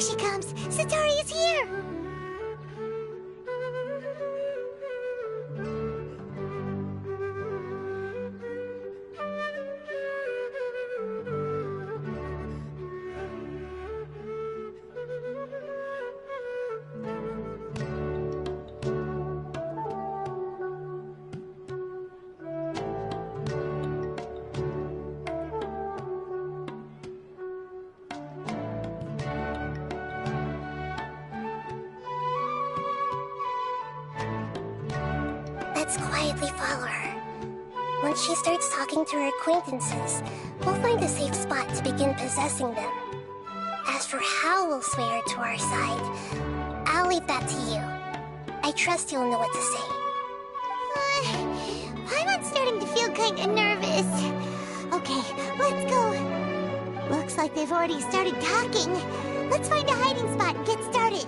she comes! Satori is here! Let's quietly follow her. Once she starts talking to her acquaintances, we'll find a safe spot to begin possessing them. As for how we'll sway her to our side, I'll leave that to you. I trust you'll know what to say. I'm starting to feel kinda nervous. Okay, let's go. Looks like they've already started talking. Let's find a hiding spot and get started.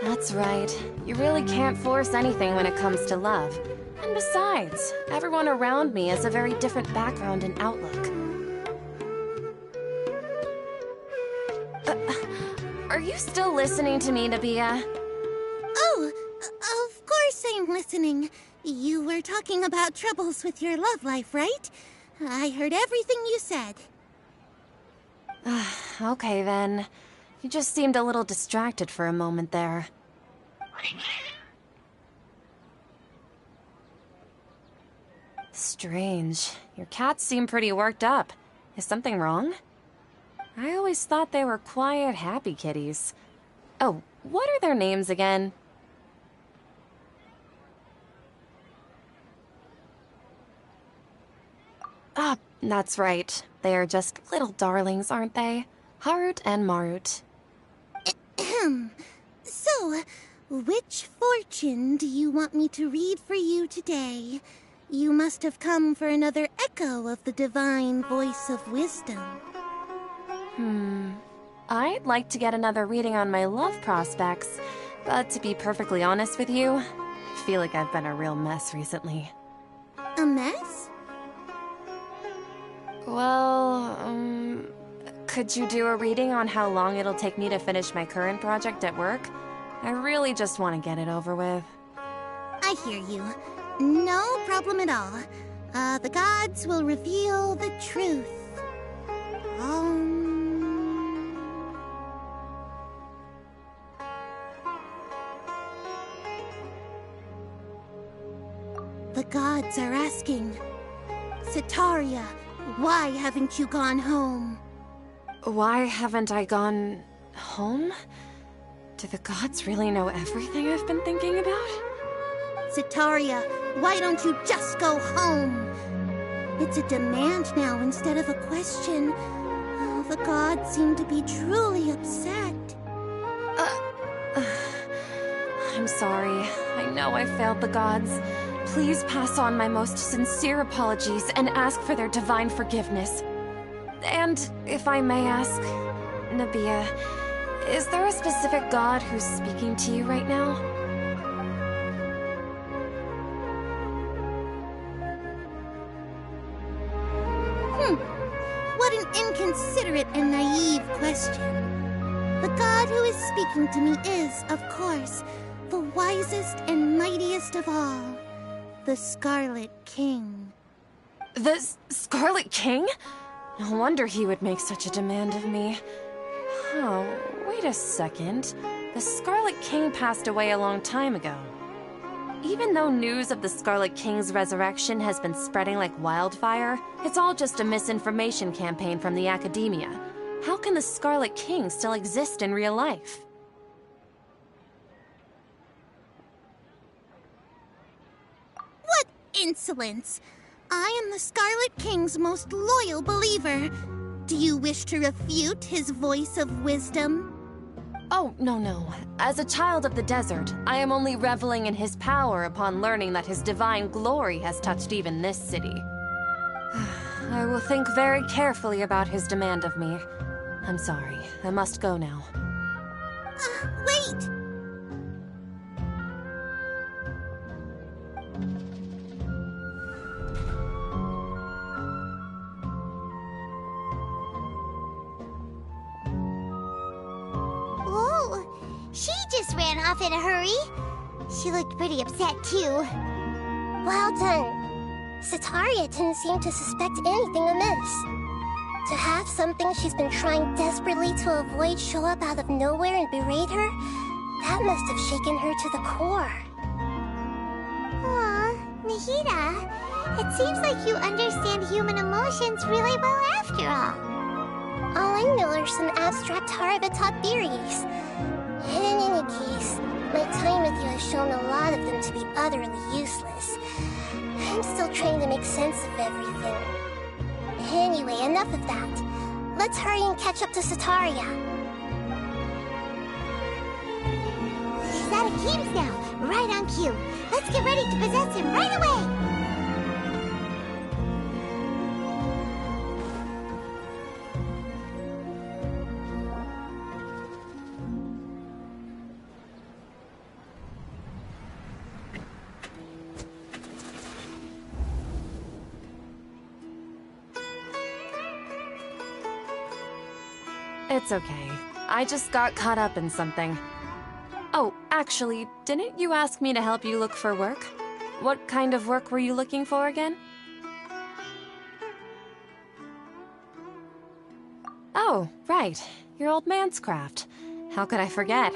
That's right. You really can't force anything when it comes to love. And besides, everyone around me has a very different background and outlook. Are you still listening to me, Nabia? Oh, of course I'm listening. You were talking about troubles with your love life, right? I heard everything you said. Okay then. You just seemed a little distracted for a moment there. Strange. Your cats seem pretty worked up. Is something wrong? I always thought they were quiet, happy kitties. Oh, what are their names again? Ah, that's right. They are just little darlings, aren't they? Harut and Marut. So, which fortune do you want me to read for you today? You must have come for another echo of the divine voice of wisdom. I'd like to get another reading on my love prospects, but to be perfectly honest with you, I feel like I've been a real mess recently. A mess? Well, could you do a reading on how long it'll take me to finish my current project at work? I really just want to get it over with. I hear you. No problem at all. The gods will reveal the truth. The gods are asking, Sataria, why haven't you gone home? Why haven't I gone home? Do the gods really know everything I've been thinking about? Sataria, why don't you just go home? It's a demand now instead of a question. Oh, the gods seem to be truly upset. I'm sorry. I know I failed the gods. Please pass on my most sincere apologies and ask for their divine forgiveness. And, if I may ask, Nabia, is there a specific god who's speaking to you right now? What an inconsiderate and naive question. The god who is speaking to me is, of course, the wisest and mightiest of all, the Scarlet King. The Scarlet King? No wonder he would make such a demand of me. Oh, wait a second. The Scarlet King passed away a long time ago. Even though news of the Scarlet King's resurrection has been spreading like wildfire, it's all just a misinformation campaign from the academia. How can the Scarlet King still exist in real life? What insolence! I am the Scarlet King's most loyal believer. Do you wish to refute his voice of wisdom? Oh, no. As a child of the desert, I am only reveling in his power upon learning that his divine glory has touched even this city. I will think very carefully about his demand of me. I'm sorry. I must go now. Wait! She just ran off in a hurry. She looked pretty upset, too. Well done. Sataria didn't seem to suspect anything amiss. To have something she's been trying desperately to avoid show up out of nowhere and berate her, that must have shaken her to the core. Aw, Nahida, it seems like you understand human emotions really well after all. All I know are some abstract Harvard-taught theories. In any case, my time with you has shown a lot of them to be utterly useless. I'm still trying to make sense of everything. Anyway, enough of that. Let's hurry and catch up to Sataria. She's out of Keem's now, right on cue. Let's get ready to possess him right away! It's okay. I just got caught up in something. Oh, actually, didn't you ask me to help you look for work? What kind of work were you looking for again? Oh, right. Your old man's craft. How could I forget?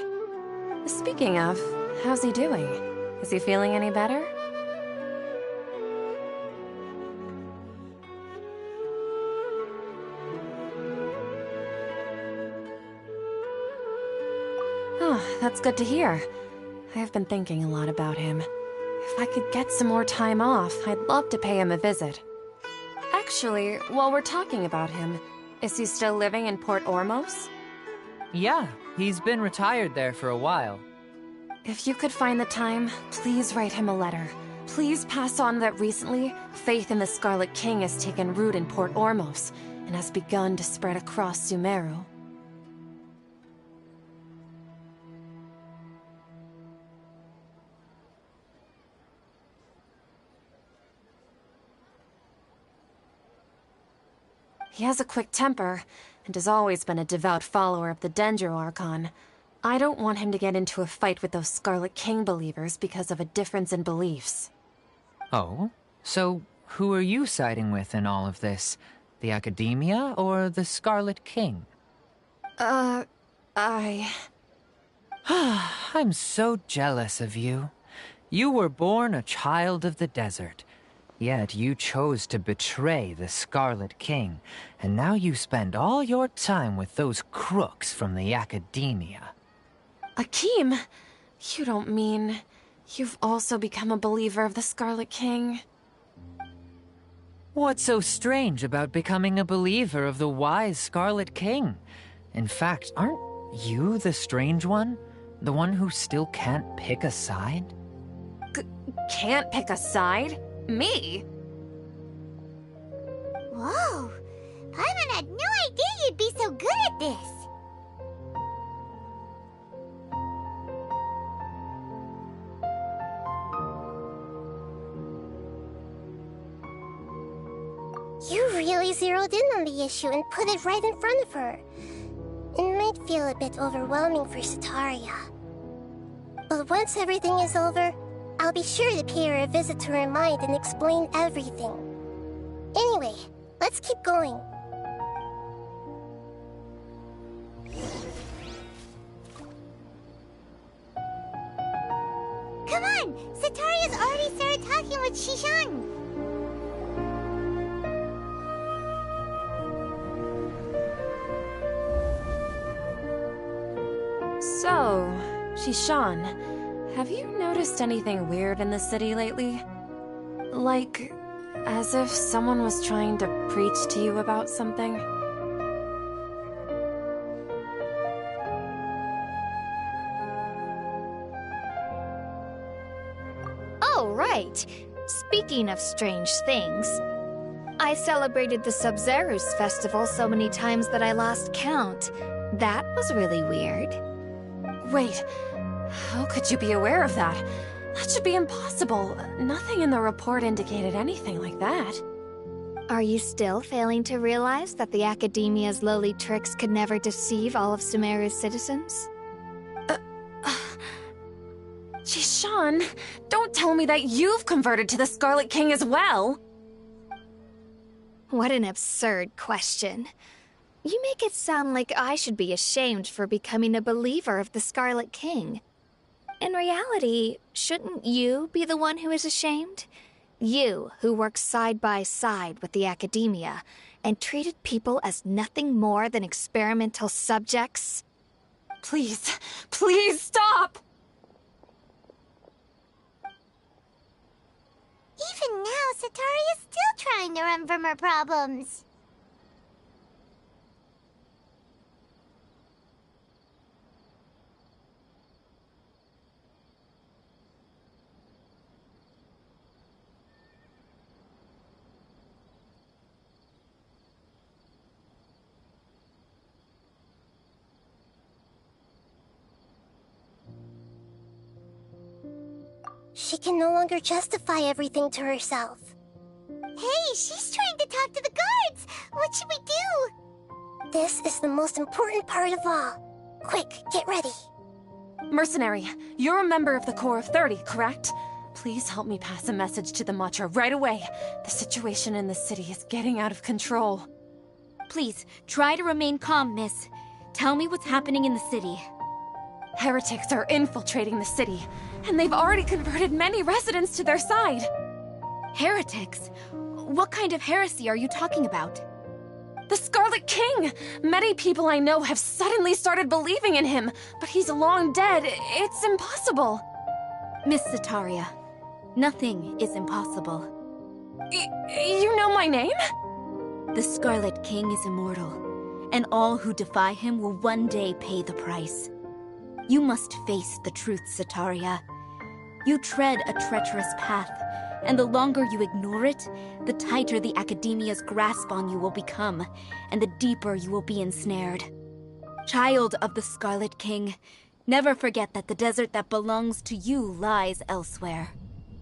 Speaking of, how's he doing? Is he feeling any better? Oh, that's good to hear. I have been thinking a lot about him. If I could get some more time off, I'd love to pay him a visit. Actually, while we're talking about him, is he still living in Port Ormos? Yeah, he's been retired there for a while. If you could find the time, please write him a letter. Please pass on that recently, faith in the Scarlet King has taken root in Port Ormos and has begun to spread across Sumeru. He has a quick temper, and has always been a devout follower of the Dendro Archon. I don't want him to get into a fight with those Scarlet King believers because of a difference in beliefs. Oh? So, who are you siding with in all of this? The Academia or the Scarlet King? I'm so jealous of you. You were born a child of the desert. Yet you chose to betray the Scarlet King, and now you spend all your time with those crooks from the Academia. Akeem, you don't mean you've also become a believer of the Scarlet King? What's so strange about becoming a believer of the wise Scarlet King? In fact, aren't you the strange one? The one who still can't pick a side? Can't pick a side? Me? Whoa! Paimon had no idea you'd be so good at this! You really zeroed in on the issue and put it right in front of her. It might feel a bit overwhelming for Sataria. But once everything is over, I'll be sure to pay her a visit to her mind and explain everything. Anyway, let's keep going. Come on! Sataria's already started talking with Shishan! So, Shishan, have you noticed anything weird in the city lately? Like, as if someone was trying to preach to you about something? Speaking of strange things, I celebrated the Sub-Zerus festival so many times that I lost count. That was really weird. Wait, how could you be aware of that? That should be impossible. Nothing in the report indicated anything like that. Are you still failing to realize that the Academia's lowly tricks could never deceive all of Sumeru's citizens? Geez, Sean, don't tell me that you've converted to the Scarlet King as well! What an absurd question. You make it sound like I should be ashamed for becoming a believer of the Scarlet King. In reality, shouldn't you be the one who is ashamed? You, who works side by side with the Academia, and treated people as nothing more than experimental subjects? Please, please stop! Even now, Satari is still trying to run from her problems. She can no longer justify everything to herself. Hey, she's trying to talk to the guards! What should we do? This is the most important part of all. Quick, get ready. Mercenary, you're a member of the Corps of 30, correct? Please help me pass a message to the Matcha right away. The situation in the city is getting out of control. Please, try to remain calm, miss. Tell me what's happening in the city. Heretics are infiltrating the city, and they've already converted many residents to their side. Heretics? What kind of heresy are you talking about? The Scarlet King! Many people I know have suddenly started believing in him, but he's long dead. It's impossible. Miss Sataria, nothing is impossible. You know my name? The Scarlet King is immortal, and all who defy him will one day pay the price. You must face the truth, Sataria. You tread a treacherous path, and the longer you ignore it, the tighter the Academia's grasp on you will become, and the deeper you will be ensnared. Child of the Scarlet King, never forget that the desert that belongs to you lies elsewhere.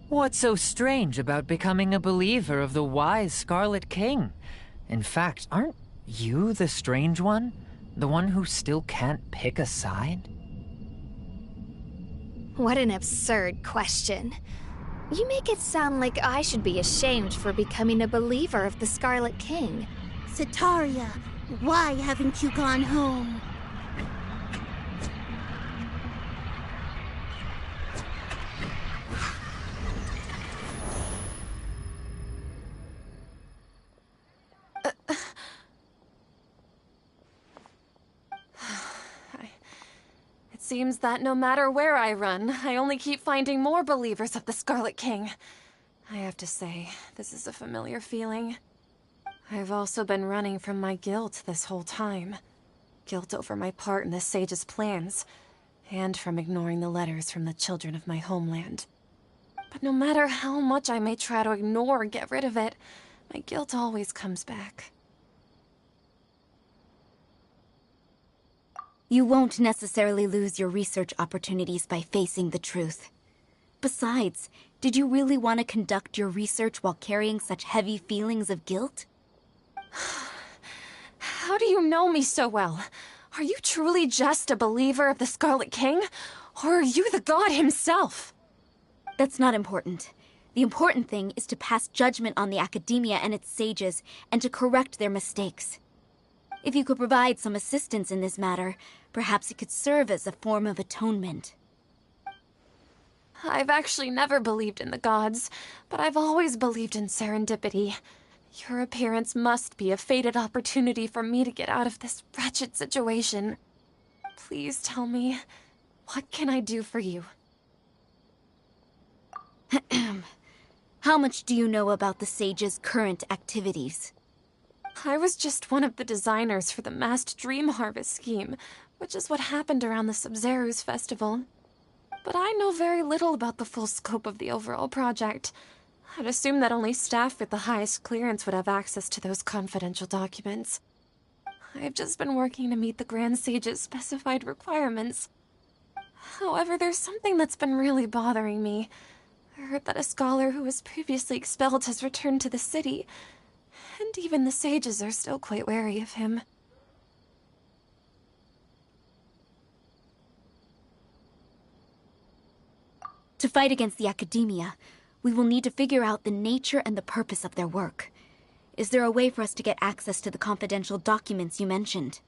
What's so strange about becoming a believer of the wise Scarlet King? In fact, aren't you the strange one? The one who still can't pick a side? What an absurd question. You make it sound like I should be ashamed for becoming a believer of the Scarlet King. Sataria, why haven't you gone home? It seems that no matter where I run, I only keep finding more believers of the Scarlet King. I have to say, this is a familiar feeling. I've also been running from my guilt this whole time. Guilt over my part in the Sage's plans, and from ignoring the letters from the children of my homeland. But no matter how much I may try to ignore or get rid of it, my guilt always comes back. You won't necessarily lose your research opportunities by facing the truth. Besides, did you really want to conduct your research while carrying such heavy feelings of guilt? How do you know me so well? Are you truly just a believer of the Scarlet King? Or are you the god himself? That's not important. The important thing is to pass judgment on the Academia and its sages, and to correct their mistakes. If you could provide some assistance in this matter, perhaps it could serve as a form of atonement. I've actually never believed in the gods, but I've always believed in serendipity. Your appearance must be a fated opportunity for me to get out of this wretched situation. Please tell me, what can I do for you? How much do you know about the sage's current activities? I was just one of the designers for the massed dream harvest scheme, which is what happened around the Sub-Zerus festival. But I know very little about the full scope of the overall project. I'd assume that only staff with the highest clearance would have access to those confidential documents. I've just been working to meet the Grand Sage's specified requirements. However, there's something that's been really bothering me. I heard that a scholar who was previously expelled has returned to the city, and even the sages are still quite wary of him. To fight against the Academia, we will need to figure out the nature and the purpose of their work. Is there a way for us to get access to the confidential documents you mentioned?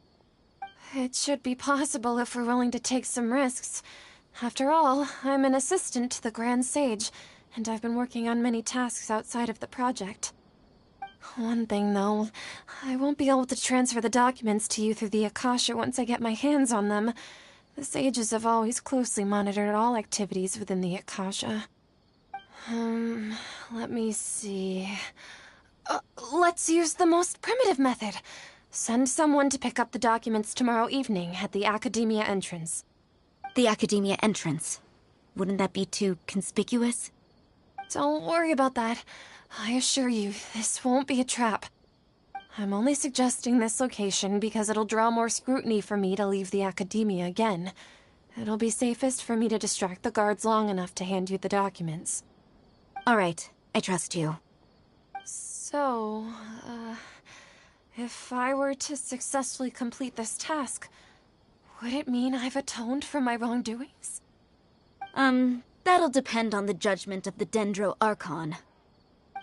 It should be possible if we're willing to take some risks. After all, I'm an assistant to the Grand Sage, and I've been working on many tasks outside of the project. One thing, though, I won't be able to transfer the documents to you through the Akasha once I get my hands on them. The sages have always closely monitored all activities within the Akasha. Let me see... let's use the most primitive method. Send someone to pick up the documents tomorrow evening at the Academia entrance. The Academia entrance? Wouldn't that be too conspicuous? Don't worry about that. I assure you, this won't be a trap. I'm only suggesting this location because it'll draw more scrutiny for me to leave the Academia again. It'll be safest for me to distract the guards long enough to hand you the documents. All right, I trust you. So, if I were to successfully complete this task, would it mean I've atoned for my wrongdoings? That'll depend on the judgment of the Dendro Archon.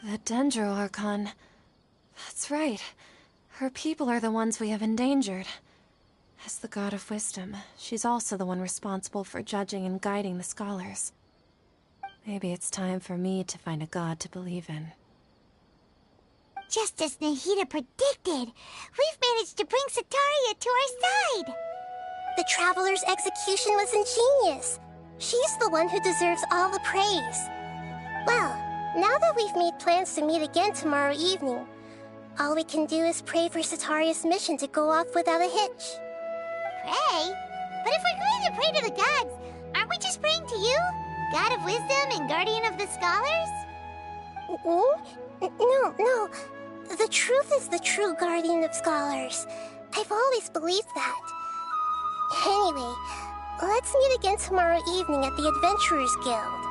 The Dendro Archon. That's right. Her people are the ones we have endangered. As the God of Wisdom, she's also the one responsible for judging and guiding the scholars. Maybe it's time for me to find a god to believe in. Just as Nahida predicted, we've managed to bring Sataria to our side. The Traveler's execution was ingenious. She's the one who deserves all the praise. Well, now that we've made plans to meet again tomorrow evening, all we can do is pray for Sataria's mission to go off without a hitch. Pray? But if we're going to pray to the gods, aren't we just praying to you? God of Wisdom and Guardian of the Scholars? No. The truth is the true Guardian of Scholars. I've always believed that. Anyway, let's meet again tomorrow evening at the Adventurers Guild.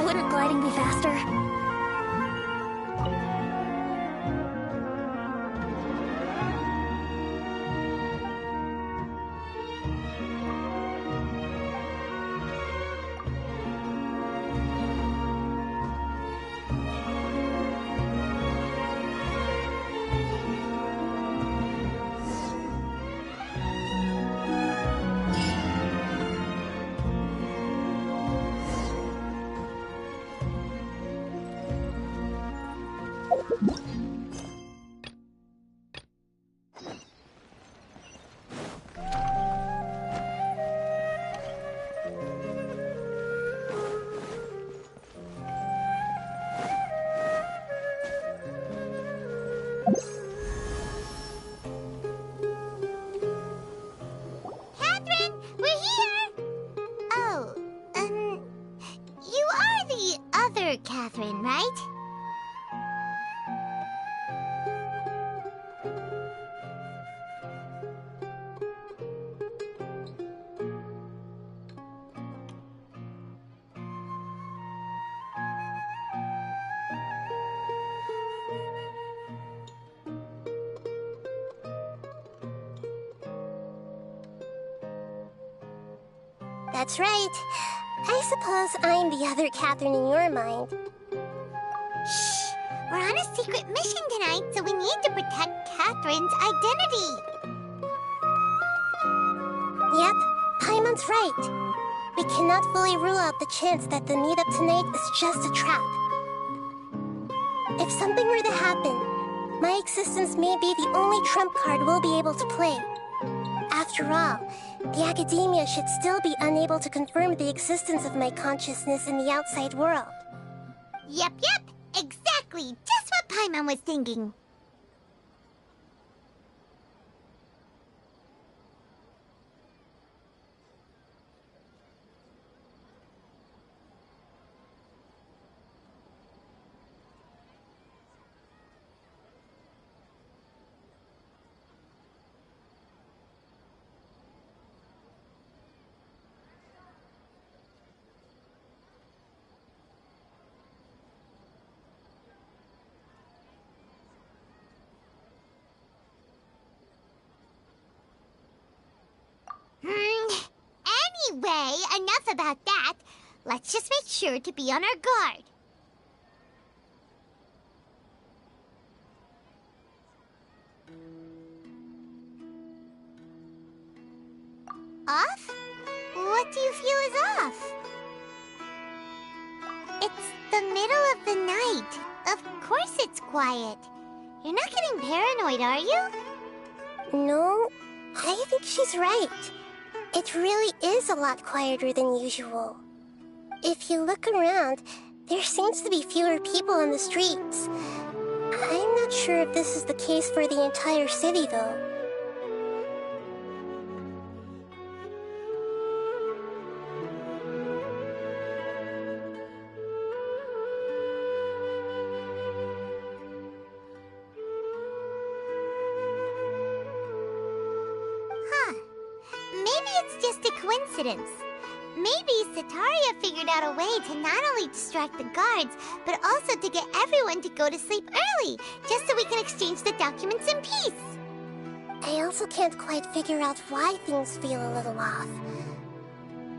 Wouldn't gliding be faster? That's right. I suppose I'm the other Catherine in your mind. Shh! We're on a secret mission tonight, so we need to protect Catherine's identity. Yep, Paimon's right. We cannot fully rule out the chance that the meetup tonight is just a trap. If something were to happen, my existence may be the only trump card we'll be able to play. After all, the academia should still be unable to confirm the existence of my consciousness in the outside world. Yep, exactly. Just what Paimon was thinking. Anyway, enough about that. Let's just make sure to be on our guard. Off? What do you feel is off? It's the middle of the night. Of course it's quiet. You're not getting paranoid, are you? No, I think she's right. It really is a lot quieter than usual. If you look around, there seems to be fewer people on the streets. I'm not sure if this is the case for the entire city, though. Maybe it's just a coincidence. Maybe Sataria figured out a way to not only distract the guards, but also to get everyone to go to sleep early, just so we can exchange the documents in peace. I also can't quite figure out why things feel a little off.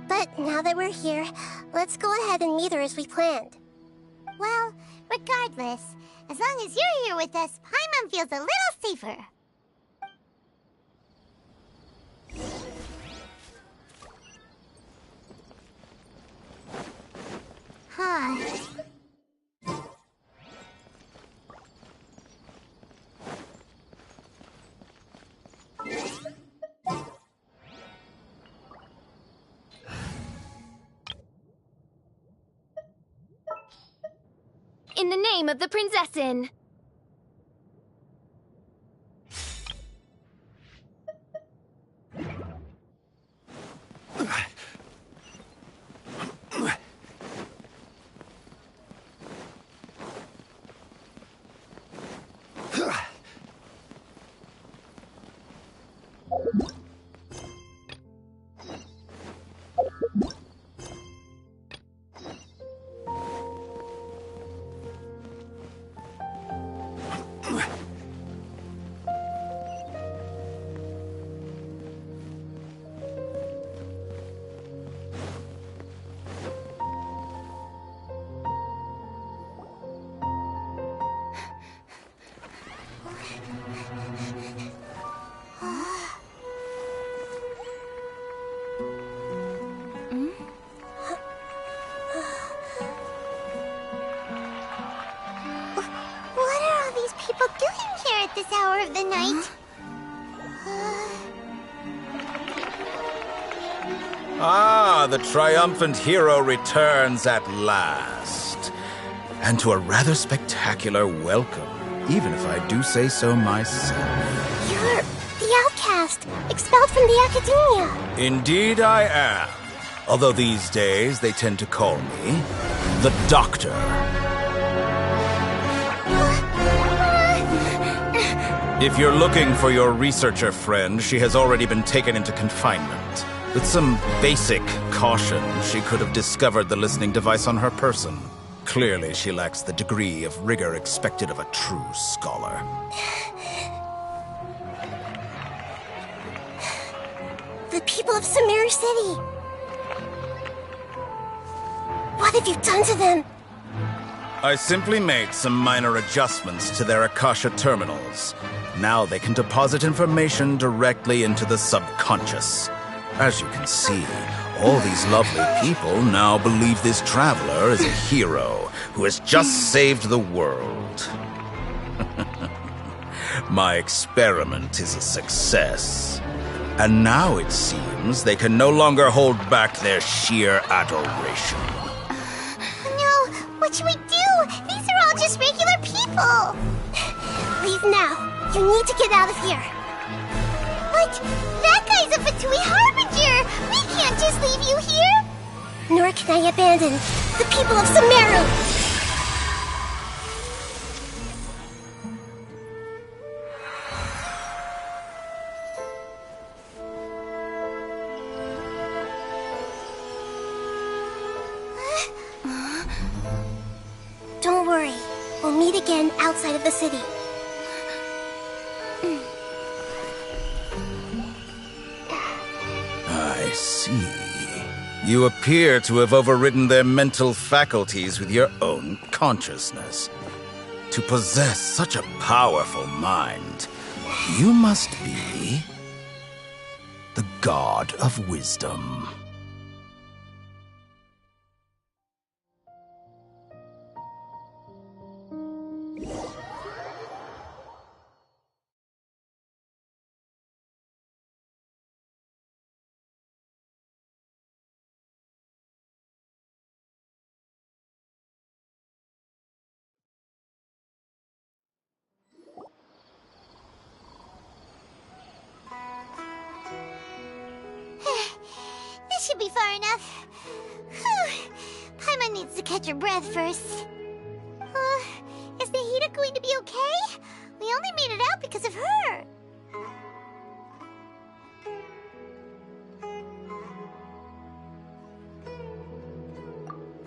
But now that we're here, let's go ahead and meet her as we planned. Well, regardless, as long as you're here with us, Paimon feels a little safer. Huh. In the name of the Prinzessin! This hour of the night. Ah, the triumphant hero returns at last. And to a rather spectacular welcome, even if I do say so myself. You're the outcast, expelled from the academia. Indeed I am. Although these days they tend to call me the Doctor. If you're looking for your researcher friend, she has already been taken into confinement. With some basic caution, she could have discovered the listening device on her person. Clearly, she lacks the degree of rigor expected of a true scholar. The people of Sumeru City. What have you done to them? I simply made some minor adjustments to their Akasha terminals. Now they can deposit information directly into the subconscious. As you can see, all these lovely people now believe this traveler is a hero who has just saved the world. My experiment is a success. And now it seems they can no longer hold back their sheer adoration. No, what should we do? These are all just regular people. Leave now. You need to get out of here. But that guy's a Pt2 harbinger. We can't just leave you here. Nor can I abandon the people of Sumeru. Don't worry. We'll meet again outside of the city. I see. You appear to have overridden their mental faculties with your own consciousness. To possess such a powerful mind, you must be the god of wisdom. This should be far enough. Whew. Paimon needs to catch her breath first. Is Nahida going to be okay? We only made it out because of her.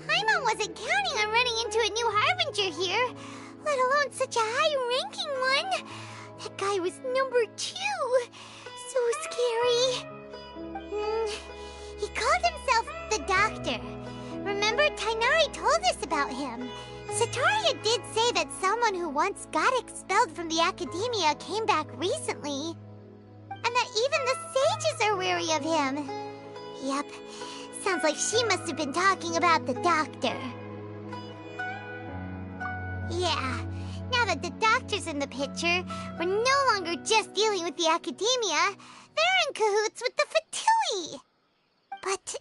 Paimon wasn't counting on running into a new Harbinger here, let alone such a high-ranking one. That guy was number 2. So scary. He called himself the Doctor. Remember, Tainari told us about him. Sataria did say that someone who once got expelled from the Academia came back recently. And that even the sages are wary of him. Yep, sounds like she must have been talking about the Doctor. Yeah, now that the Doctor's in the picture, we're no longer just dealing with the Academia. They're in cahoots with the Pt2. But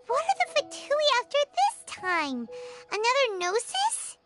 what are the Pt2 after this time? Another Gnosis?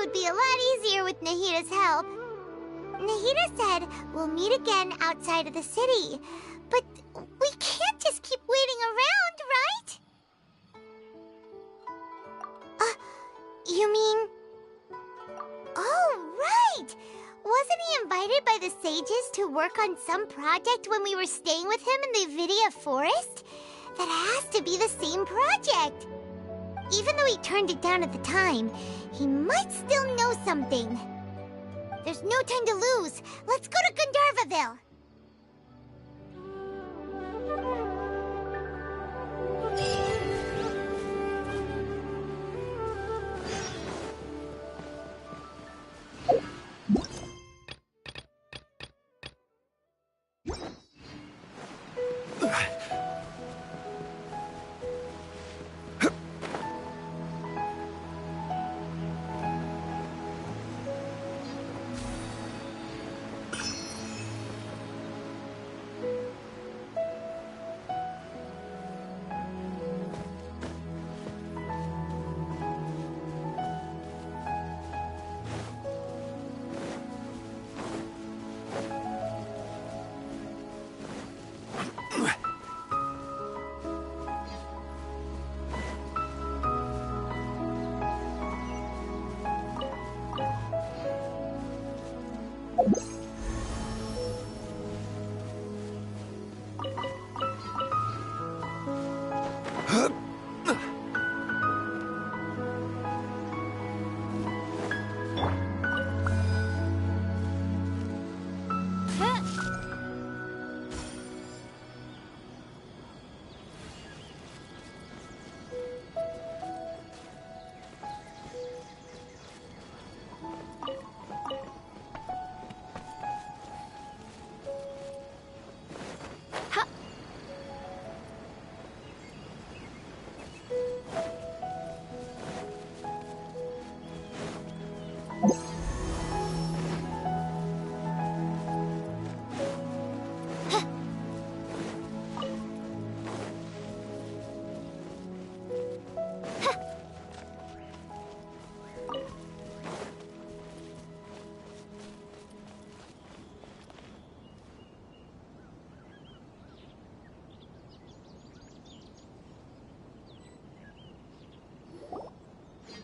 would be a lot easier with Nahita's help. Nahita said we'll meet again outside of the city. But we can't just keep waiting around, right? You mean... Oh, right! Wasn't he invited by the sages to work on some project when we were staying with him in the Vidia forest? That has to be the same project! Even though he turned it down at the time, he might still know something. There's no time to lose. Let's go to Gandharvaville.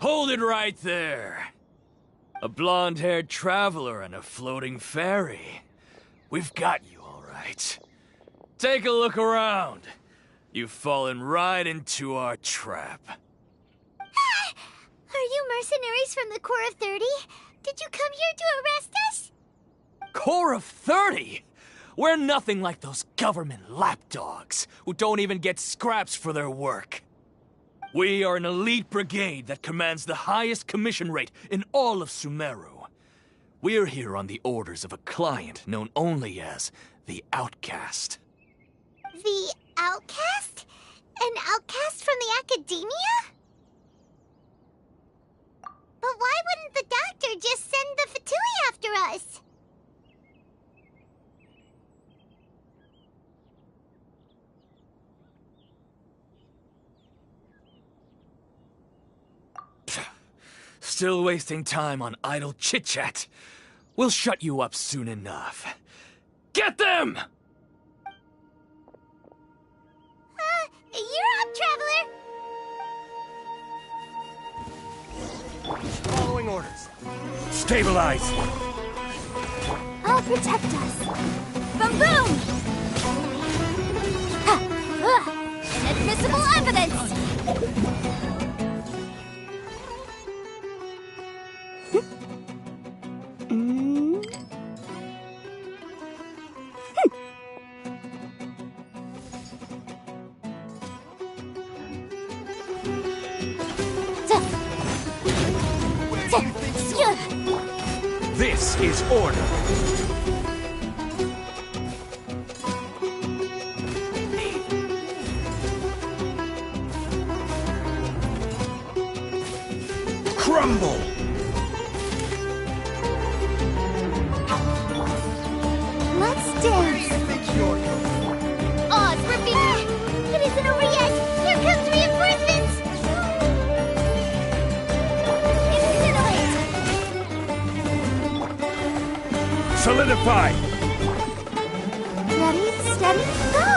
Hold it right there. A blonde-haired traveler and a floating fairy. We've got you, all right. Take a look around. You've fallen right into our trap. Are you mercenaries from the Corps of 30? Did you come here to arrest us? Corps of 30? We're nothing like those government lapdogs who don't even get scraps for their work. We are an elite brigade that commands the highest commission rate in all of Sumeru. We're here on the orders of a client known only as the Outcast. The Outcast? An outcast from the academia? But why wouldn't the doctor just send the Fatui after us? Still wasting time on idle chit-chat. We'll shut you up soon enough. Get them! You're up, traveler! Following orders. Stabilize! I'll protect us. Boom boom! Ha! Inadmissible evidence! This is order. Crumble! Let's dance! Oz, repeat! It isn't over yet! Here comes reinforcements! Incinerate! solidify! Ready, steady, go!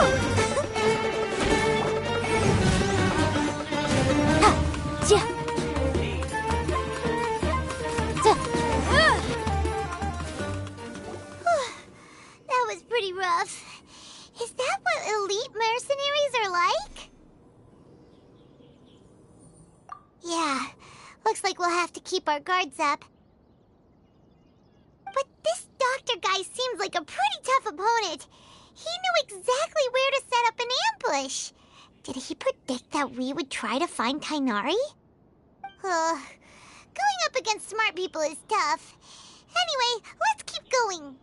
That was pretty rough. Is that what elite mercenaries are like? Yeah, looks like we'll have to keep our guards up. But this doctor guy seems like a pretty tough opponent. He knew exactly where to set up an ambush. Did he predict that we would try to find Tighnari? Going up against smart people is tough. Anyway, let's keep going.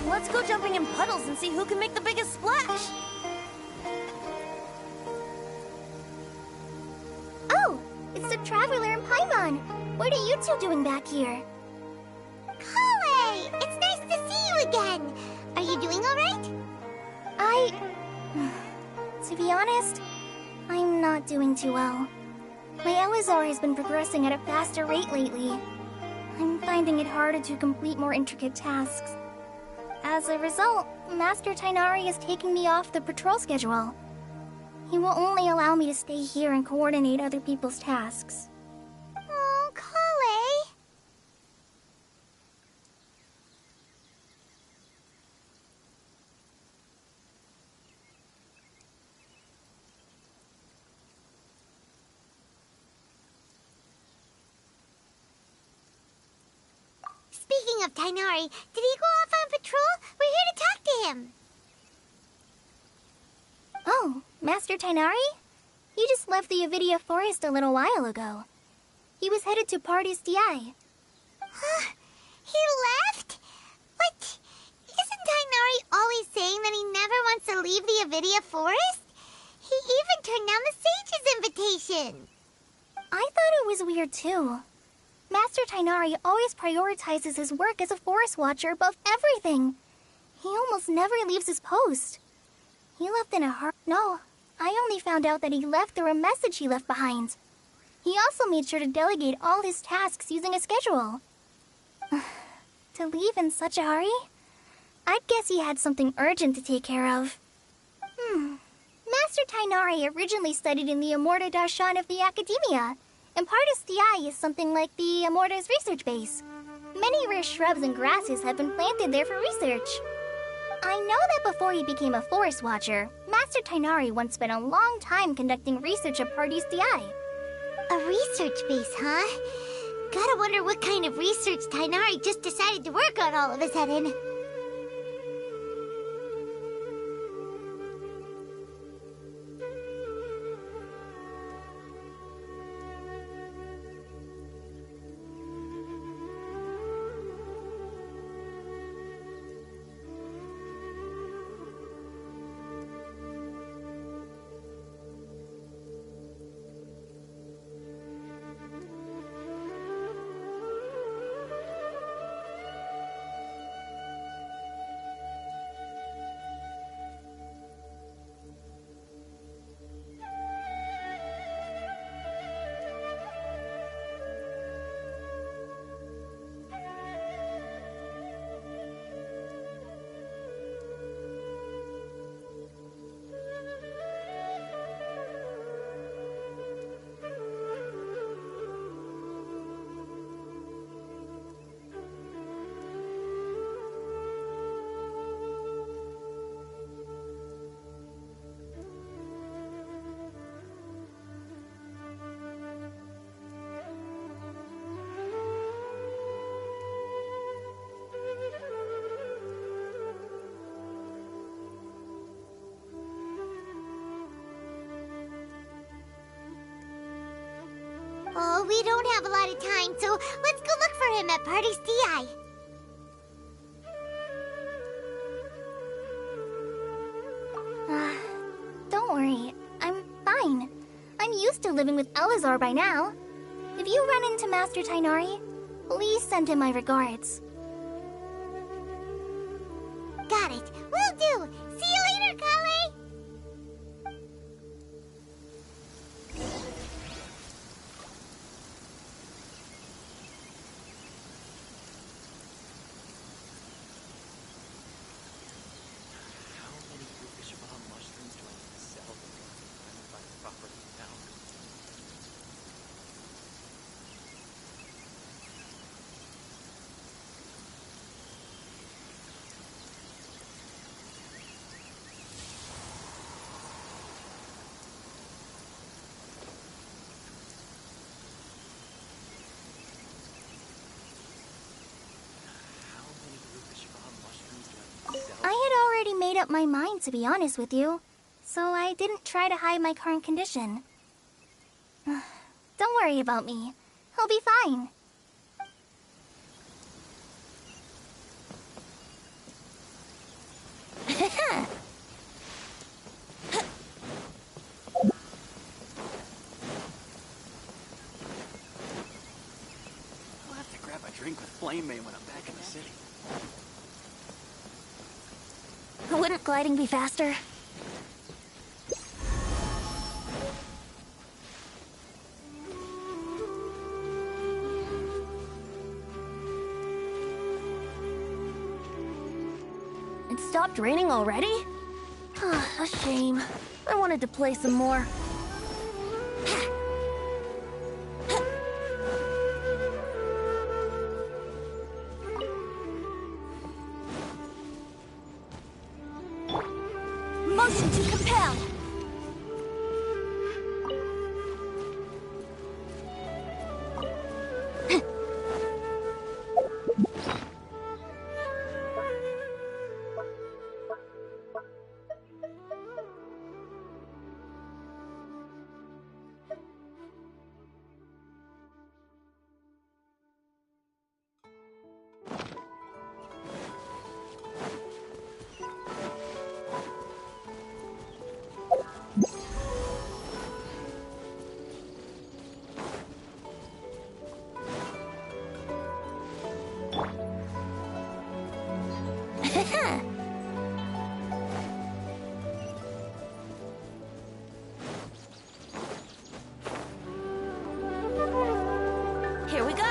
Let's go jumping in puddles and see who can make the biggest splash! Oh, it's the Traveler and Paimon. What are you two doing back here? Kale! It's nice to see you again. Are you doing all right? To be honest, I'm not doing too well. My Elazar has been progressing at a faster rate lately. I'm finding it harder to complete more intricate tasks. As a result, Master Tighnari is taking me off the patrol schedule. He will only allow me to stay here and coordinate other people's tasks. Oh, Kale! Speaking of Tighnari, did he go off on patrol? We're here to talk to him. Oh, Master Tighnari? He just left the Avidia Forest a little while ago. He was headed to Party's DI. Huh? He left? But isn't Tighnari always saying that he never wants to leave the Avidia Forest? He even turned down the Sage's invitation. I thought it was weird too. Master Tighnari always prioritizes his work as a forest watcher above everything. He almost never leaves his post. He left in a hurry. No, I only found out that he left through a message he left behind. He also made sure to delegate all his tasks using a schedule. To leave in such a hurry? I'd guess he had something urgent to take care of. Master Tighnari originally studied in the Amorta Darshan of the Academia, and Partis DI is something like the Amorta's research base. Many rare shrubs and grasses have been planted there for research. I know that before he became a forest watcher, Master Tighnari once spent a long time conducting research at Partis DI. A research base, huh? Gotta wonder what kind of research Tighnari just decided to work on all of a sudden. Oh, we don't have a lot of time, so let's go look for him at Party's DI. Don't worry. I'm fine. I'm used to living with Elazar by now. If you run into Master Tainari, please send him my regards. Got it. Will do. See you later, Kale. I had already made up my mind, to be honest with you, so I didn't try to hide my current condition. Don't worry about me. He'll be fine. I'll have to grab a drink with Flame May when I'm back in the city. Wouldn't gliding be faster? It stopped raining already? A shame. I wanted to play some more. Motion to compel! Here we go!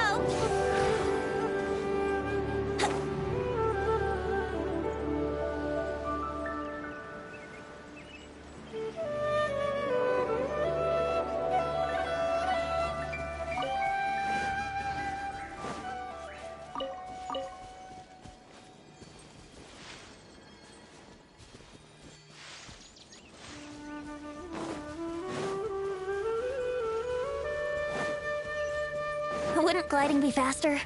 Wouldn't gliding be faster?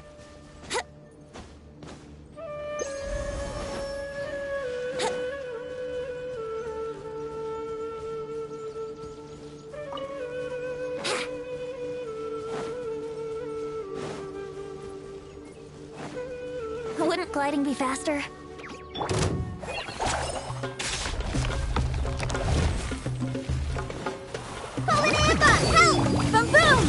Wouldn't gliding be faster? Boom boom!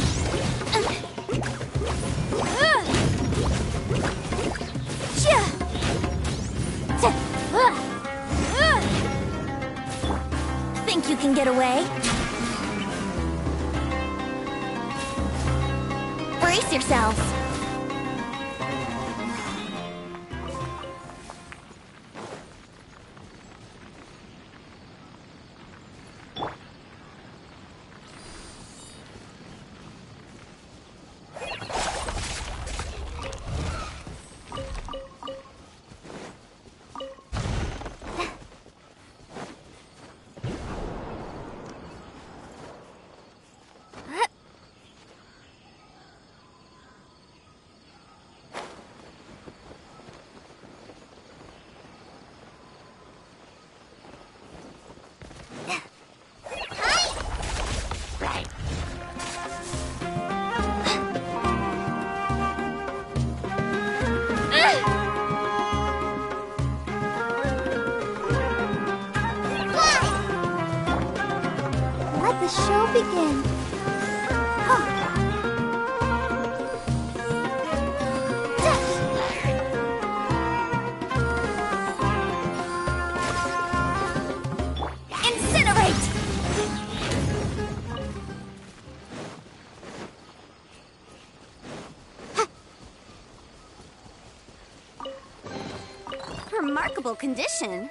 Think you can get away? Brace yourselves! remarkable condition.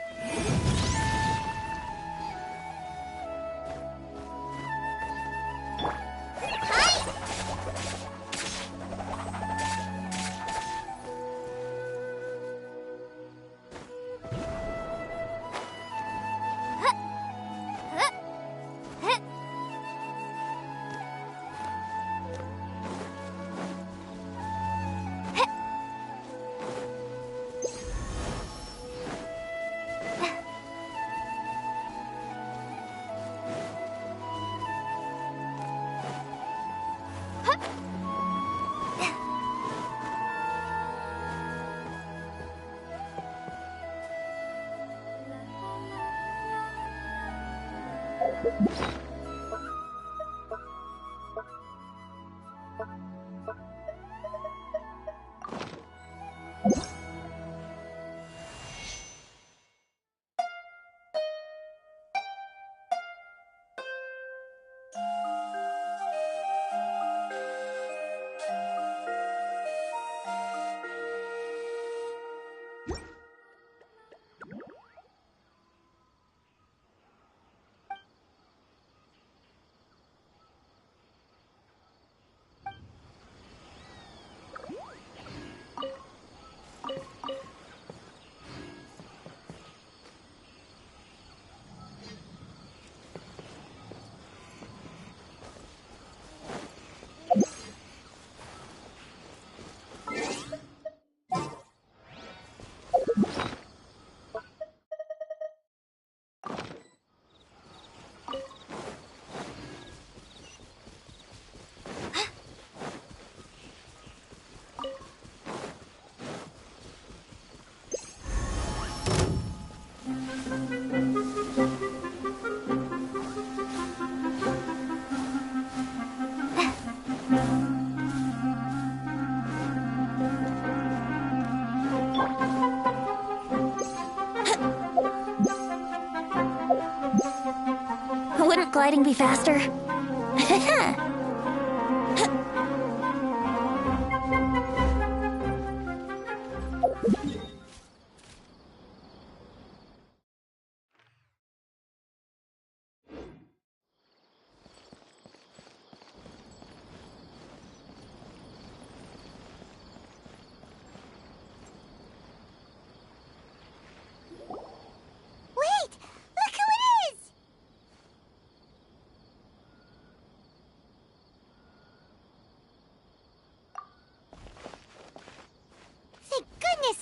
Wouldn't gliding be faster?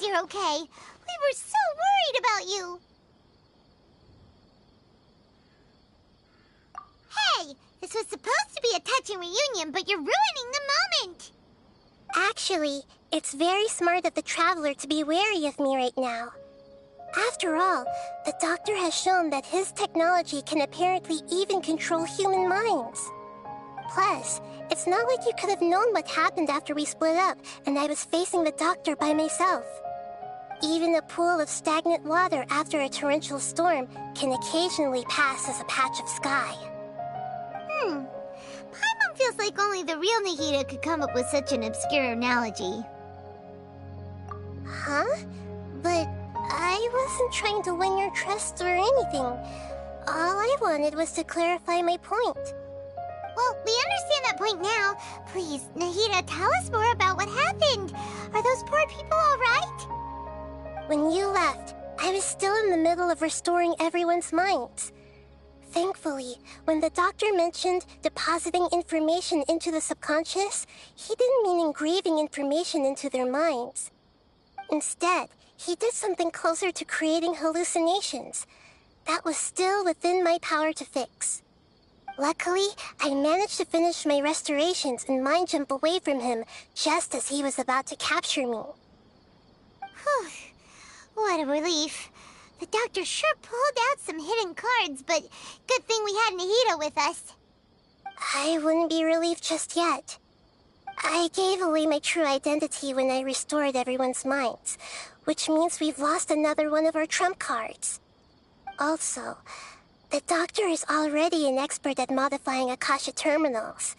You're okay. We were so worried about you. Hey, this was supposed to be a touching reunion, but you're ruining the moment. Actually, it's very smart of the Traveler to be wary of me right now. After all, the Doctor has shown that his technology can apparently even control human minds. Plus, it's not like you could have known what happened after we split up and I was facing the Doctor by myself. Even a pool of stagnant water after a torrential storm can occasionally pass as a patch of sky. Paimon feels like only the real Nahida could come up with such an obscure analogy. Huh? But I wasn't trying to win your trust or anything. All I wanted was to clarify my point. Well, we understand that point now. Please, Nahida, tell us more about what happened. Are those poor people all right? When you left, I was still in the middle of restoring everyone's minds. Thankfully, when the Doctor mentioned depositing information into the subconscious, he didn't mean engraving information into their minds. Instead, he did something closer to creating hallucinations. That was still within my power to fix. Luckily, I managed to finish my restorations and mind jump away from him just as he was about to capture me. Whew. What a relief. The Doctor sure pulled out some hidden cards, but good thing we had Nahida with us. I wouldn't be relieved just yet. I gave away my true identity when I restored everyone's minds, which means we've lost another one of our trump cards. Also, the Doctor is already an expert at modifying Akasha terminals.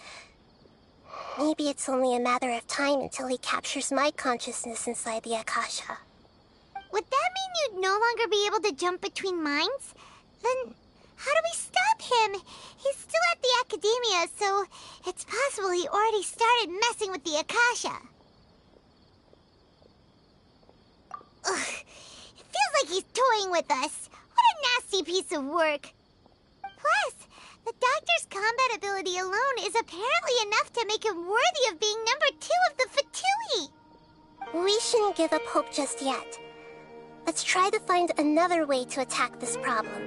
Maybe it's only a matter of time until he captures my consciousness inside the Akasha. would that mean you'd no longer be able to jump between minds? Then how do we stop him? He's still at the academia, so it's possible he already started messing with the Akasha. Ugh, it feels like he's toying with us. What a nasty piece of work. Plus, the doctor's combat ability alone is apparently enough to make him worthy of being number 2 of the Fatui. We shouldn't give up hope just yet. Let's try to find another way to attack this problem.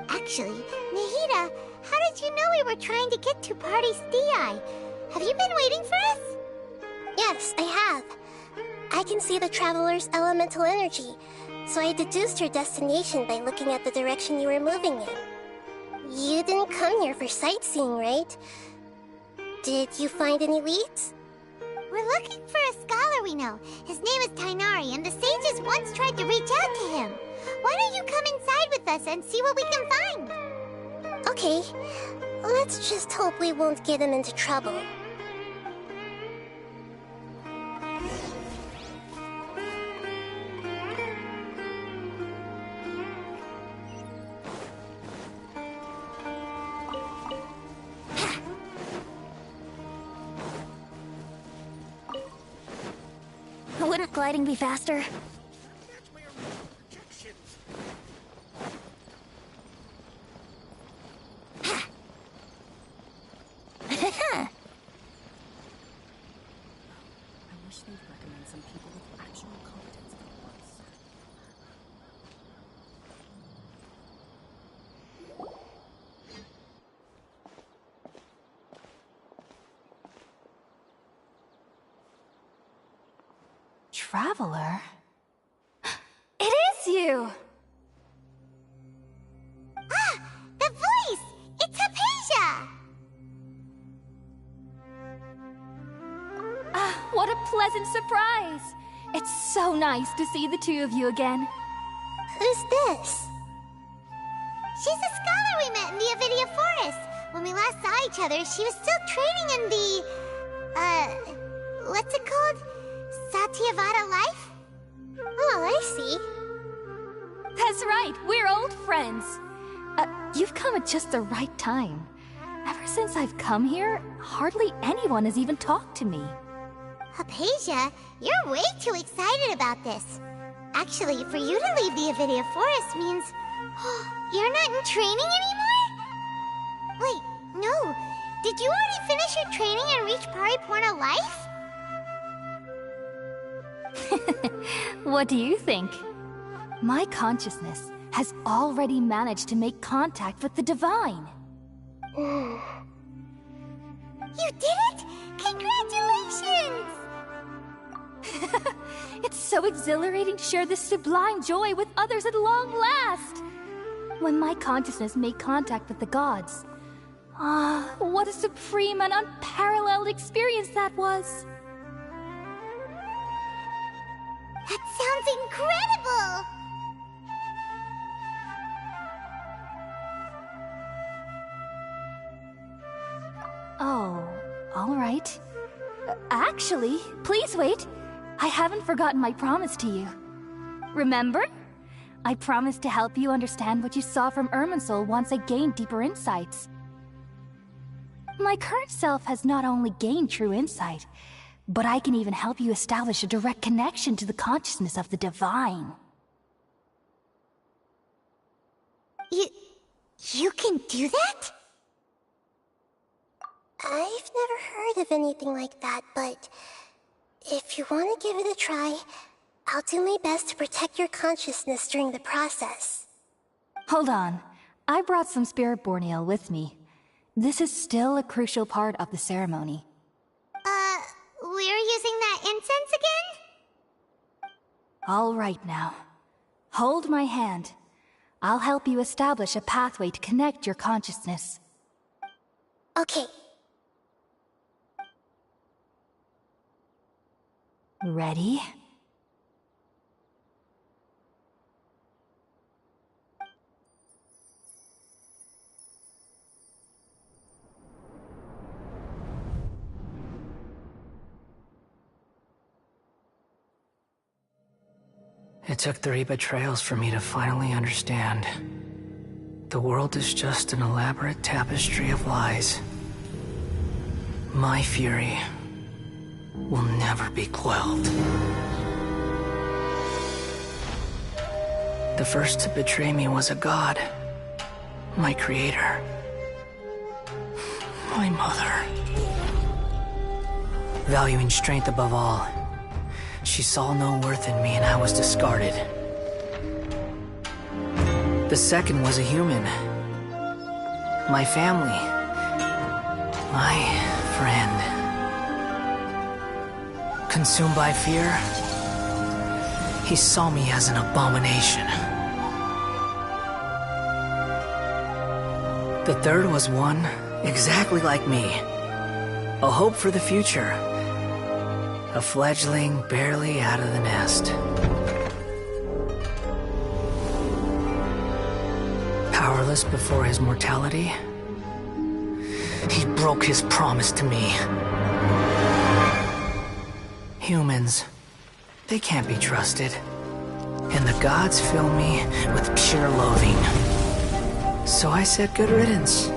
Actually, Nahida, how did you know we were trying to get to Party's DI? Have you been waiting for us? Yes, I have. I can see the Traveler's elemental energy, so I deduced your destination by looking at the direction you were moving in. You didn't come here for sightseeing, right? Did you find any leads? We're looking for a scholar we know. His name is Tainari, and the sages once tried to reach out to him. Why don't you come inside with us and see what we can find? Okay, let's just hope we won't get him into trouble. Wouldn't gliding be faster? Traveler? It is you! Ah! The voice! It's Hypatia! Ah, what a pleasant surprise! It's so nice to see the two of you again. Who's this? She's a scholar we met in the Avidia Forest. When we last saw each other, she was still training in the... what's it called? Satyavada life? Oh, I see. That's right, we're old friends. You've come at just the right time. Ever since I've come here, hardly anyone has even talked to me. Hypatia, you're way too excited about this. Actually, for you to leave the Avidia Forest means... you're not in training anymore? Wait, no. Did you already finish your training and reach Paripurna life? What do you think? My consciousness has already managed to make contact with the divine. You did it! Congratulations! It's so exhilarating to share this sublime joy with others at long last! When my consciousness made contact with the gods, what a supreme and unparalleled experience that was! That sounds incredible! Oh, all right. Actually, please wait. I haven't forgotten my promise to you. Remember? I promised to help you understand what you saw from Irminsul once I gained deeper insights. My current self has not only gained true insight, but I can even help you establish a direct connection to the consciousness of the divine. You can do that? I've never heard of anything like that, but if you want to give it a try, I'll do my best to protect your consciousness during the process. Hold on. I brought some spirit borneal with me. This is still a crucial part of the ceremony. We're using that incense again? All right now. Hold my hand. I'll help you establish a pathway to connect your consciousness. Okay. Ready? It took 3 betrayals for me to finally understand. The world is just an elaborate tapestry of lies. My fury will never be quelled. The first to betray me was a god. My creator. My mother. Valuing strength above all, she saw no worth in me and I was discarded. The second was a human. My family. My friend. Consumed by fear, he saw me as an abomination. The third was one exactly like me. A hope for the future. A fledgling barely out of the nest. Powerless before his mortality, he broke his promise to me. Humans, they can't be trusted. And the gods fill me with pure loathing. So I said good riddance.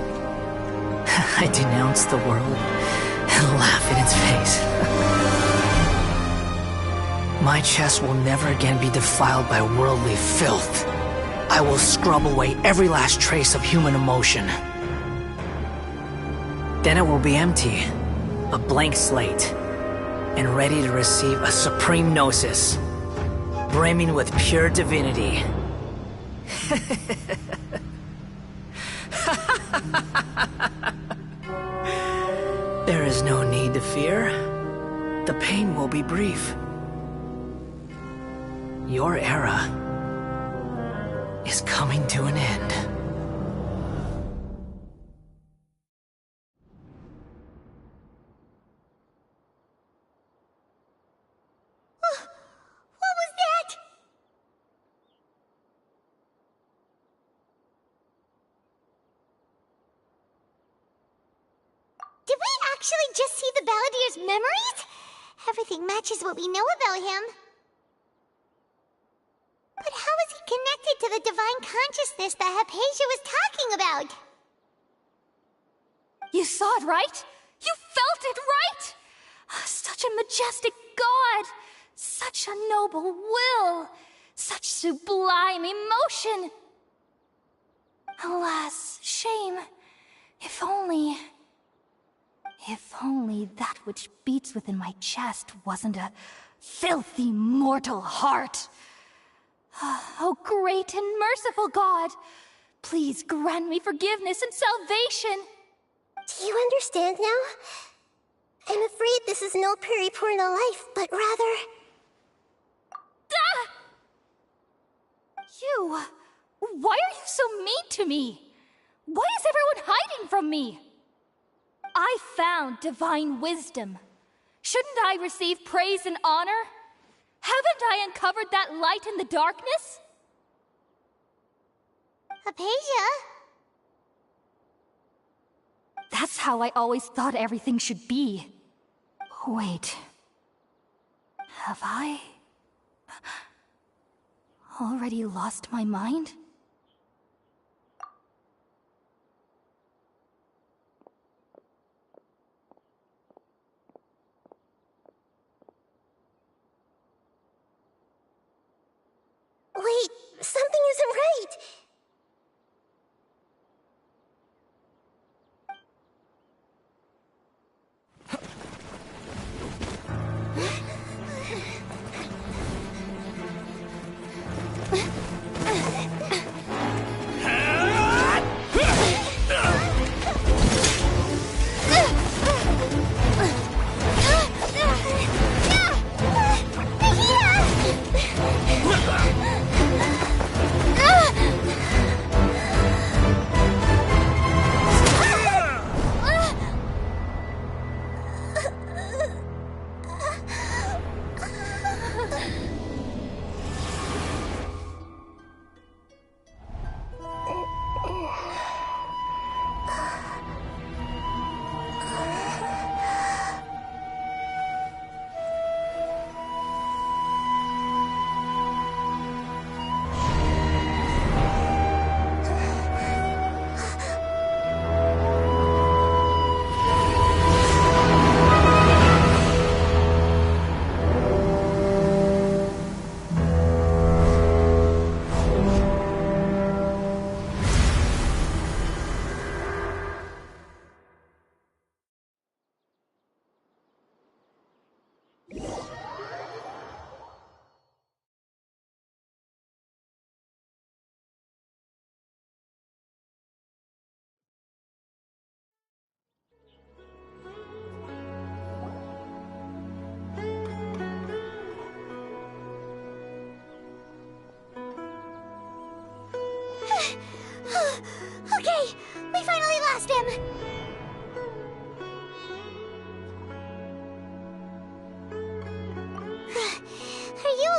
I denounce the world and laugh in its face. My chest will never again be defiled by worldly filth. I will scrub away every last trace of human emotion. Then it will be empty, a blank slate, and ready to receive a supreme gnosis, brimming with pure divinity. There is no need to fear. The pain will be brief. Your era is coming to an end. What was that? Did we actually just see the Balladier's memories? Everything matches what we know about him. But how is he connected to the divine consciousness that Hypatia was talking about? You saw it, right? You felt it, right? Such a majestic god! Such a noble will! Such sublime emotion! Alas, shame. If only that which beats within my chest wasn't a filthy mortal heart. Oh, great and merciful God, please grant me forgiveness and salvation. Do you understand now? I'm afraid this is no Peripurna life, but rather... Ah! You... Why are you so mean to me? Why is everyone hiding from me? I found divine wisdom. Shouldn't I receive praise and honor? Haven't I uncovered that light in the darkness? Hypatia? That's how I always thought everything should be. Wait. Have I... already lost my mind? Wait, something isn't right.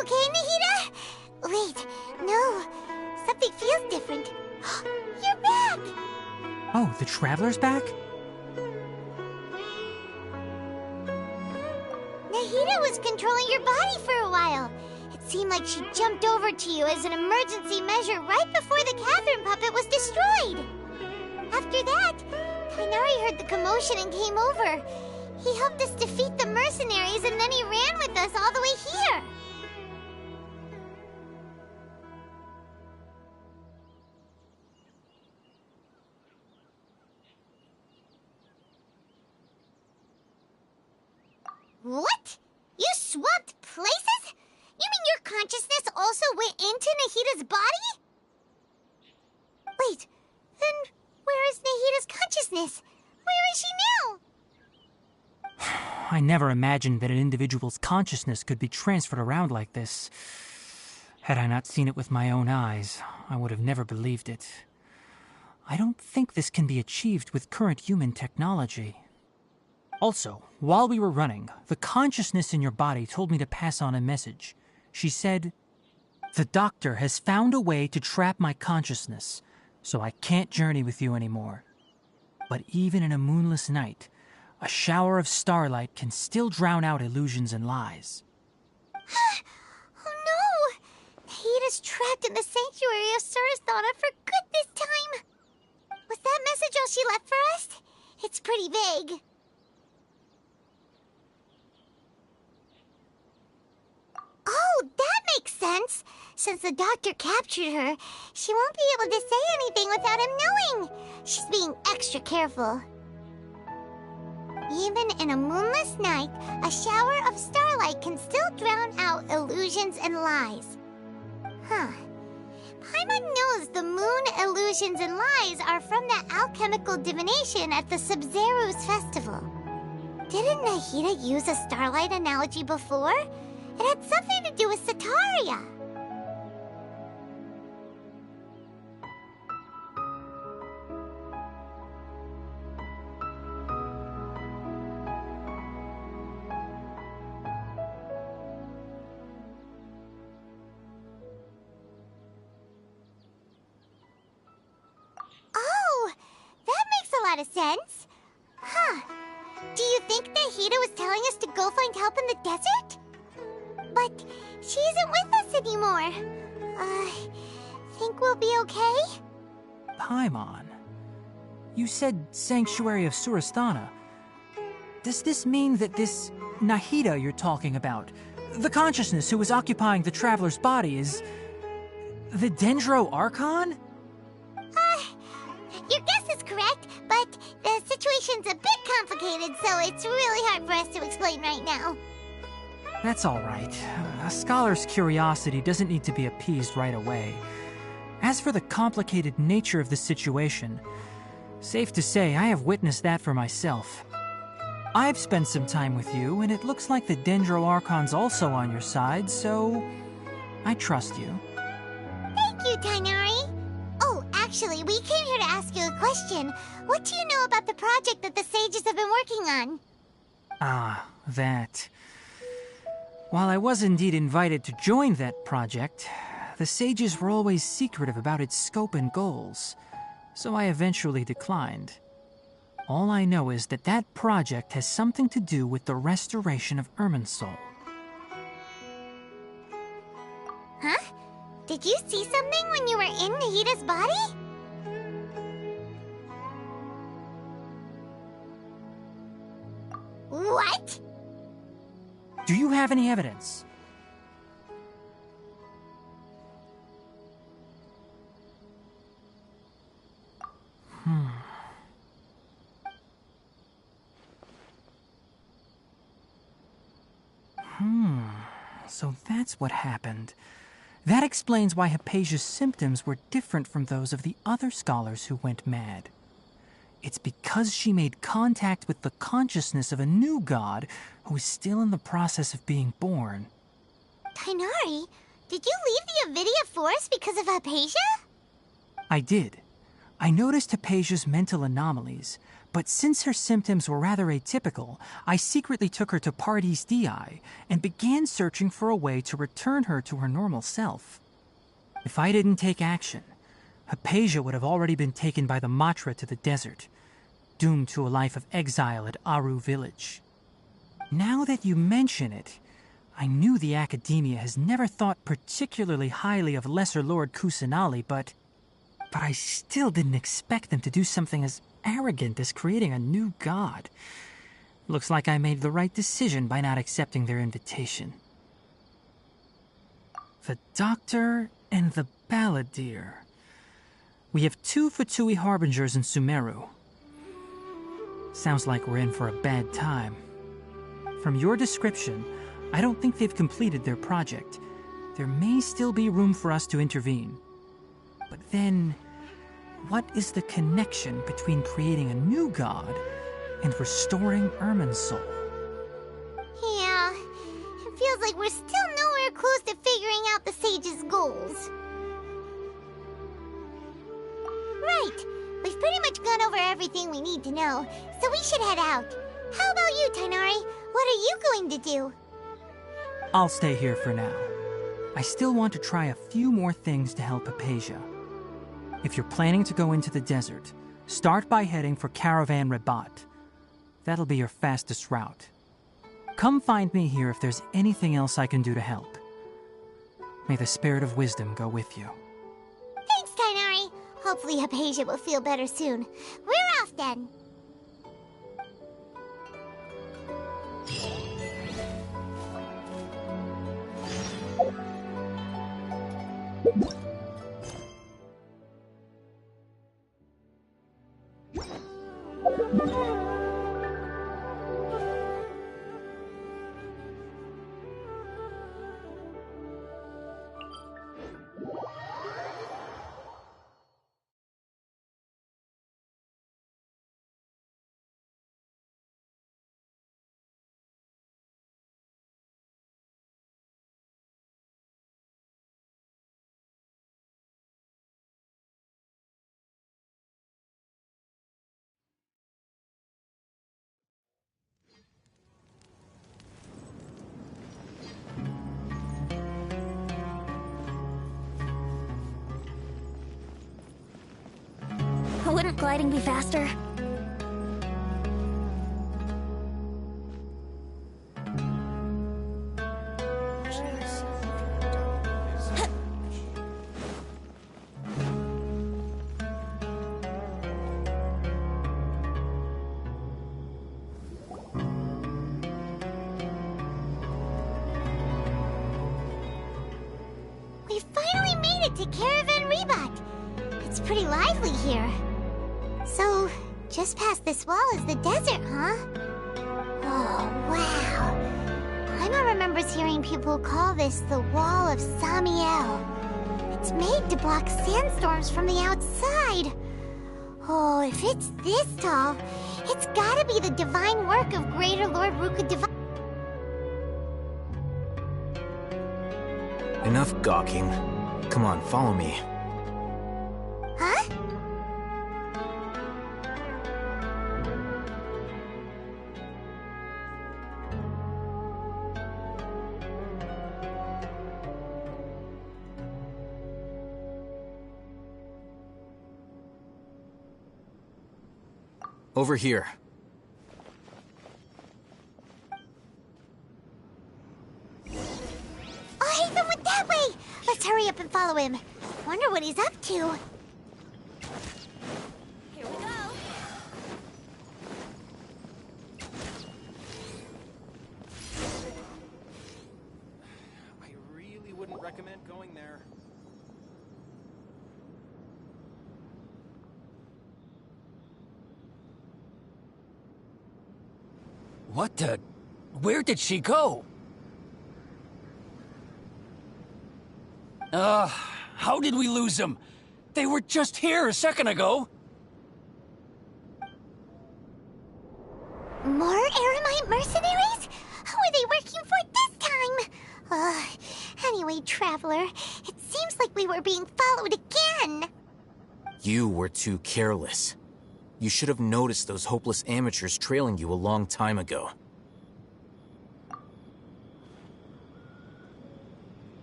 okay, Nahida? Wait, no. Something feels different. You're back! Oh, the Traveler's back? Nahida was controlling your body for a while. It seemed like she jumped over to you as an emergency measure right before the Catherine puppet was destroyed. After that, Tighnari heard the commotion and came over. He helped us defeat the mercenaries and then he ran with us all the way here. What? You swapped places? You mean your consciousness also went into Nahida's body? Wait, then where is Nahida's consciousness? Where is she now? I never imagined that an individual's consciousness could be transferred around like this. Had I not seen it with my own eyes, I would have never believed it. I don't think this can be achieved with current human technology. Also, while we were running, the consciousness in your body told me to pass on a message. She said, "The doctor has found a way to trap my consciousness, so I can't journey with you anymore. But even in a moonless night, a shower of starlight can still drown out illusions and lies." Oh no! Nahida's trapped in the sanctuary of Surasthana for good this time. Was that message all she left for us? It's pretty vague. Oh, that makes sense. Since the doctor captured her, she won't be able to say anything without him knowing. She's being extra careful. Even in a moonless night, a shower of starlight can still drown out illusions and lies. Huh. Paimon knows the moon illusions and lies are from the alchemical divination at the Sub-Zero's festival. Didn't Nahida use a starlight analogy before? It had something to do with Sataria. Oh, that makes a lot of sense. Huh. Do you think Nahida was telling us to go find help in the desert? But she isn't with us anymore. Think we'll be okay? Paimon, you said Sanctuary of Surasthana. Does this mean that this Nahida you're talking about, the consciousness who was occupying the Traveler's body, is the Dendro Archon? Your guess is correct, but the situation's a bit complicated, so it's really hard for us to explain right now. That's all right. A scholar's curiosity doesn't need to be appeased right away. As for the complicated nature of the situation, safe to say I have witnessed that for myself. I've spent some time with you, and it looks like the Dendro Archon's also on your side, so I trust you. Thank you, Tighnari. Oh, actually, we came here to ask you a question. What do you know about the project that the sages have been working on? Ah, that. While I was indeed invited to join that project, the sages were always secretive about its scope and goals, so I eventually declined. All I know is that that project has something to do with the restoration of Irminsul. Huh? Did you see something when you were in Nahida's body? What? Do you have any evidence? So that's what happened. That explains why Hypatia's symptoms were different from those of the other scholars who went mad. It's because she made contact with the consciousness of a new god who is still in the process of being born. Tighnari, did you leave the Avidia Forest because of Hypatia? I did. I noticed Hypatia's mental anomalies, But since her symptoms were rather atypical, I secretly took her to Party's DI and began searching for a way to return her to her normal self. If I didn't take action, Hypatia would have already been taken by the Matra to the desert, doomed to a life of exile at Aru village. Now that you mention it, I knew the Academia has never thought particularly highly of Lesser Lord Kusanali, but I still didn't expect them to do something as arrogant as creating a new god. Looks like I made the right decision by not accepting their invitation. The Doctor and the Balladeer. We have 2 Fatui Harbingers in Sumeru. Sounds like we're in for a bad time. From your description, I don't think they've completed their project. There may still be room for us to intervene. But then, what is the connection between creating a new god and restoring Ermin's soul? Yeah, it feels like we're still nowhere close to figuring out the sage's goals. Right, we've pretty much gone over everything we need to know, so we should head out. How about you, Tighnari? What are you going to do? I'll stay here for now. I still want to try a few more things to help Hypatia. If you're planning to go into the desert, start by heading for Caravan Rabat. That'll be your fastest route. Come find me here if there's anything else I can do to help. May the spirit of wisdom go with you. Thanks, Tighnari. Hopefully Hypatia will feel better soon. We're off then. Wouldn't gliding be faster? We finally made it to Caravan Rabat. It's pretty lively here. So, just past this wall is the desert, huh? Oh, wow. Paimon remembers hearing people call this the Wall of Samiel. It's made to block sandstorms from the outside. Oh, if it's this tall, it's gotta be the divine work of Greater Lord Ruka Divine. Enough gawking. Come on, follow me. Huh? Over here. Oh, Ethan went that way! Let's hurry up and follow him. Wonder what he's up to. Here we go. I really wouldn't recommend going there. What the... Where did she go? How did we lose them? They were just here a second ago. More Eremite mercenaries? Who are they working for this time? Anyway, Traveler, it seems like we were being followed again. You were too careless. You should have noticed those hopeless amateurs trailing you a long time ago.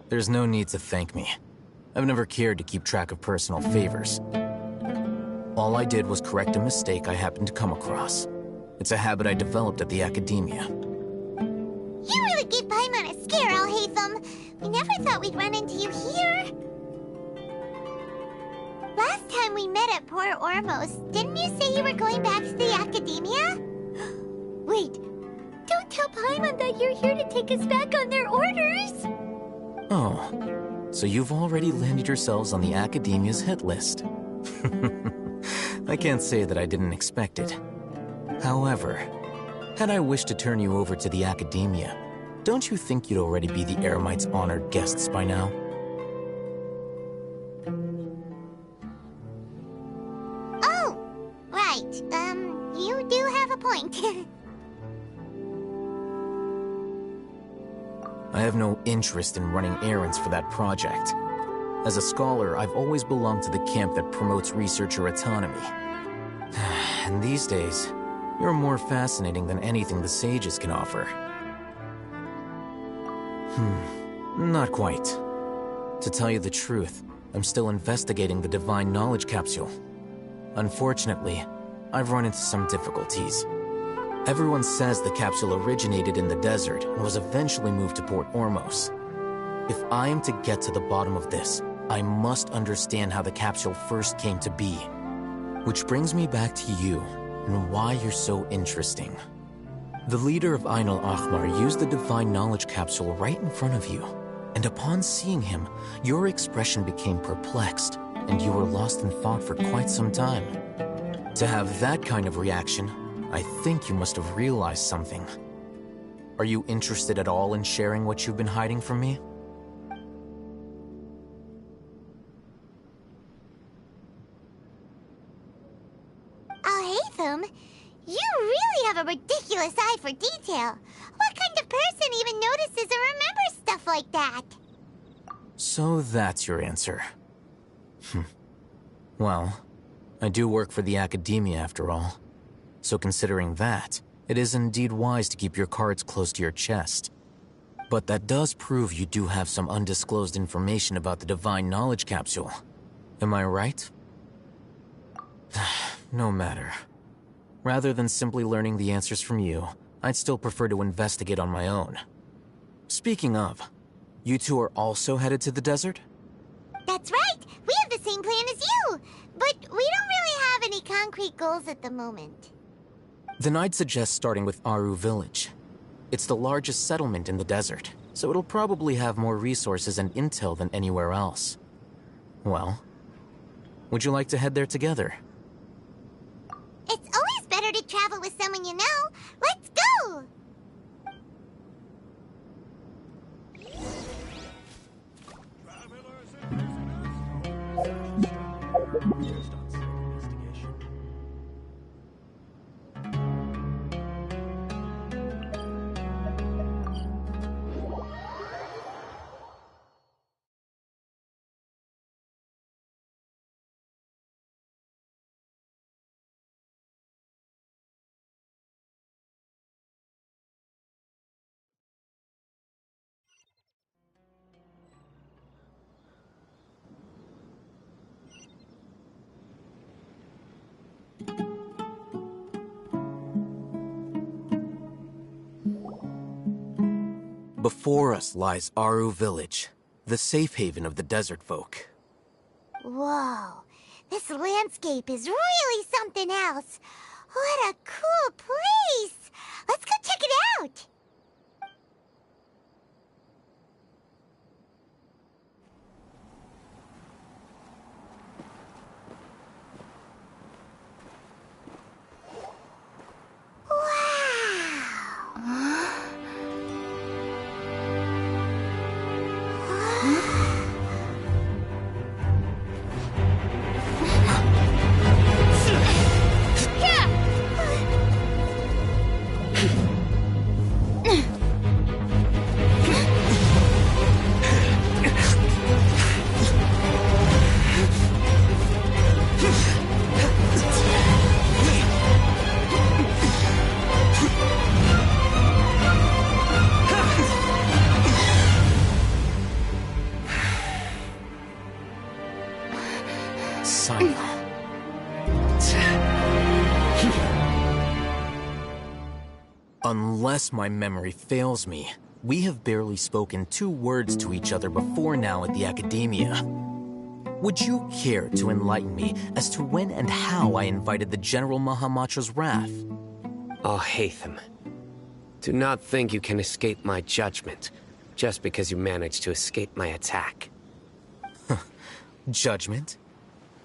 There's no need to thank me. I've never cared to keep track of personal favors. All I did was correct a mistake I happened to come across. It's a habit I developed at the Academia. You really gave Paimon a scare, Alhaitham. We never thought we'd run into you here. Last time we met at Port Ormos, didn't you say you were going back to the Academia? Wait, don't tell Paimon that you're here to take us back on their orders! Oh, so you've already landed yourselves on the Academia's hit list. I can't say that I didn't expect it. However, had I wished to turn you over to the Academia, don't you think you'd already be the Eremites' honored guests by now? Oh, right. You do have a point. I have no interest in running errands for that project. As a scholar, I've always belonged to the camp that promotes researcher autonomy. And these days, you're more fascinating than anything the sages can offer. Not quite. To tell you the truth, I'm still investigating the Divine Knowledge Capsule. Unfortunately, I've run into some difficulties. Everyone says the capsule originated in the desert and was eventually moved to Port Ormos. If I am to get to the bottom of this, I must understand how the capsule first came to be. Which brings me back to you, and why you're so interesting. The leader of Ain al-Ahmar used the Divine Knowledge Capsule right in front of you, and upon seeing him, your expression became perplexed, and you were lost in thought for quite some time. To have that kind of reaction, I think you must have realized something. Are you interested at all in sharing what you've been hiding from me? Alhaitham, you really have a ridiculous eye for detail. What kind of person even notices or remembers stuff like that? So that's your answer. Well, I do work for the Academia after all. So considering that, it is indeed wise to keep your cards close to your chest. But that does prove you do have some undisclosed information about the Divine Knowledge Capsule. Am I right? No matter. Rather than simply learning the answers from you, I'd still prefer to investigate on my own. Speaking of, you two are also headed to the desert? That's right! We have the same plan as you! But we don't really have any concrete goals at the moment. Then I'd suggest starting with Aru Village. It's the largest settlement in the desert, so it'll probably have more resources and intel than anywhere else. Well, would you like to head there together? It's always better to travel with someone you know. Let's go! Before us lies Aru Village, the safe haven of the desert folk. Whoa, this landscape is really something else. What a cool place! Let's go check it out! Unless my memory fails me, we have barely spoken 2 words to each other before now at the Academia. Would you care to enlighten me as to when and how I invited the General Mahamatra's wrath? Alhaitham, do not think you can escape my judgment just because you managed to escape my attack. Judgment?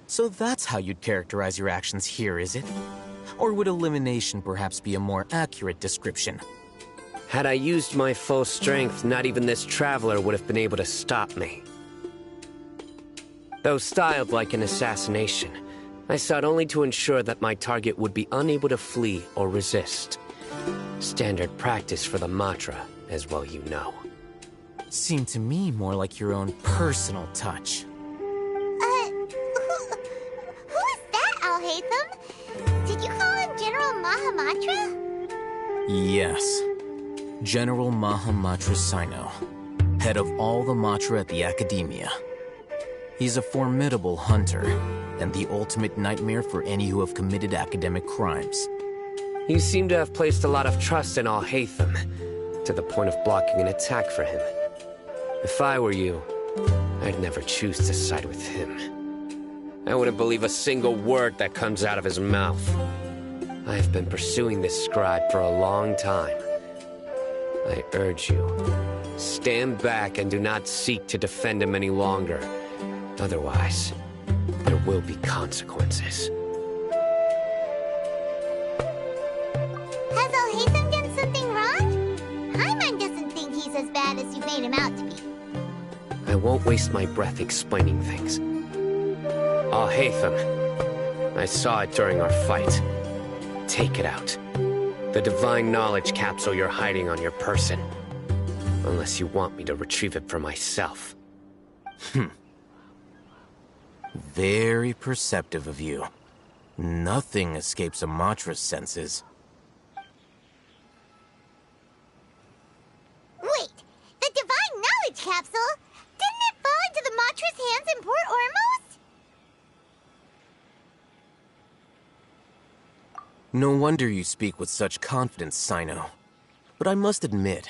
So that's how you'd characterize your actions here, is it? Or would elimination perhaps be a more accurate description? Had I used my full strength, not even this traveler would have been able to stop me. Though styled like an assassination, I sought only to ensure that my target would be unable to flee or resist. Standard practice for the Matra, as well you know. Seemed to me more like your own personal touch. Who is that, Alhaitham? Did you call him General Mahamatra? Yes. General Mahamatra Sino, head of all the Matra at the Academia. He's a formidable hunter, and the ultimate nightmare for any who have committed academic crimes. You seem to have placed a lot of trust in Alhaitham, to the point of blocking an attack for him. If I were you, I'd never choose to side with him. I wouldn't believe a single word that comes out of his mouth. I have been pursuing this scribe for a long time. I urge you, stand back and do not seek to defend him any longer. Otherwise, there will be consequences. Has Alhaitham done something wrong? Paimon doesn't think he's as bad as you made him out to be. I won't waste my breath explaining things. Alhaitham, I saw it during our fight. Take it out. The divine knowledge capsule you're hiding on your person. Unless you want me to retrieve it for myself. Very perceptive of you. Nothing escapes a Matra's senses. Wait, the divine knowledge capsule? Didn't it fall into the Matra's hands in Port Ormos? No wonder you speak with such confidence, Sino. But I must admit,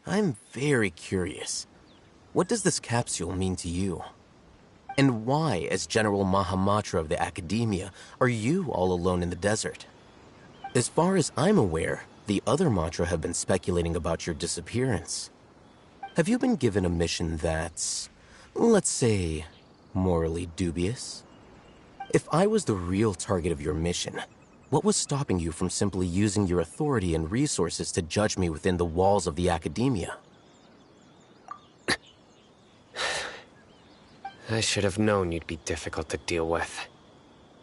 I'm very curious. What does this capsule mean to you? And why, as General Mahamatra of the Academia, are you all alone in the desert? As far as I'm aware, the other Matra have been speculating about your disappearance. Have you been given a mission that's, let's say, morally dubious? If I was the real target of your mission, what was stopping you from simply using your authority and resources to judge me within the walls of the Academia? I should have known you'd be difficult to deal with.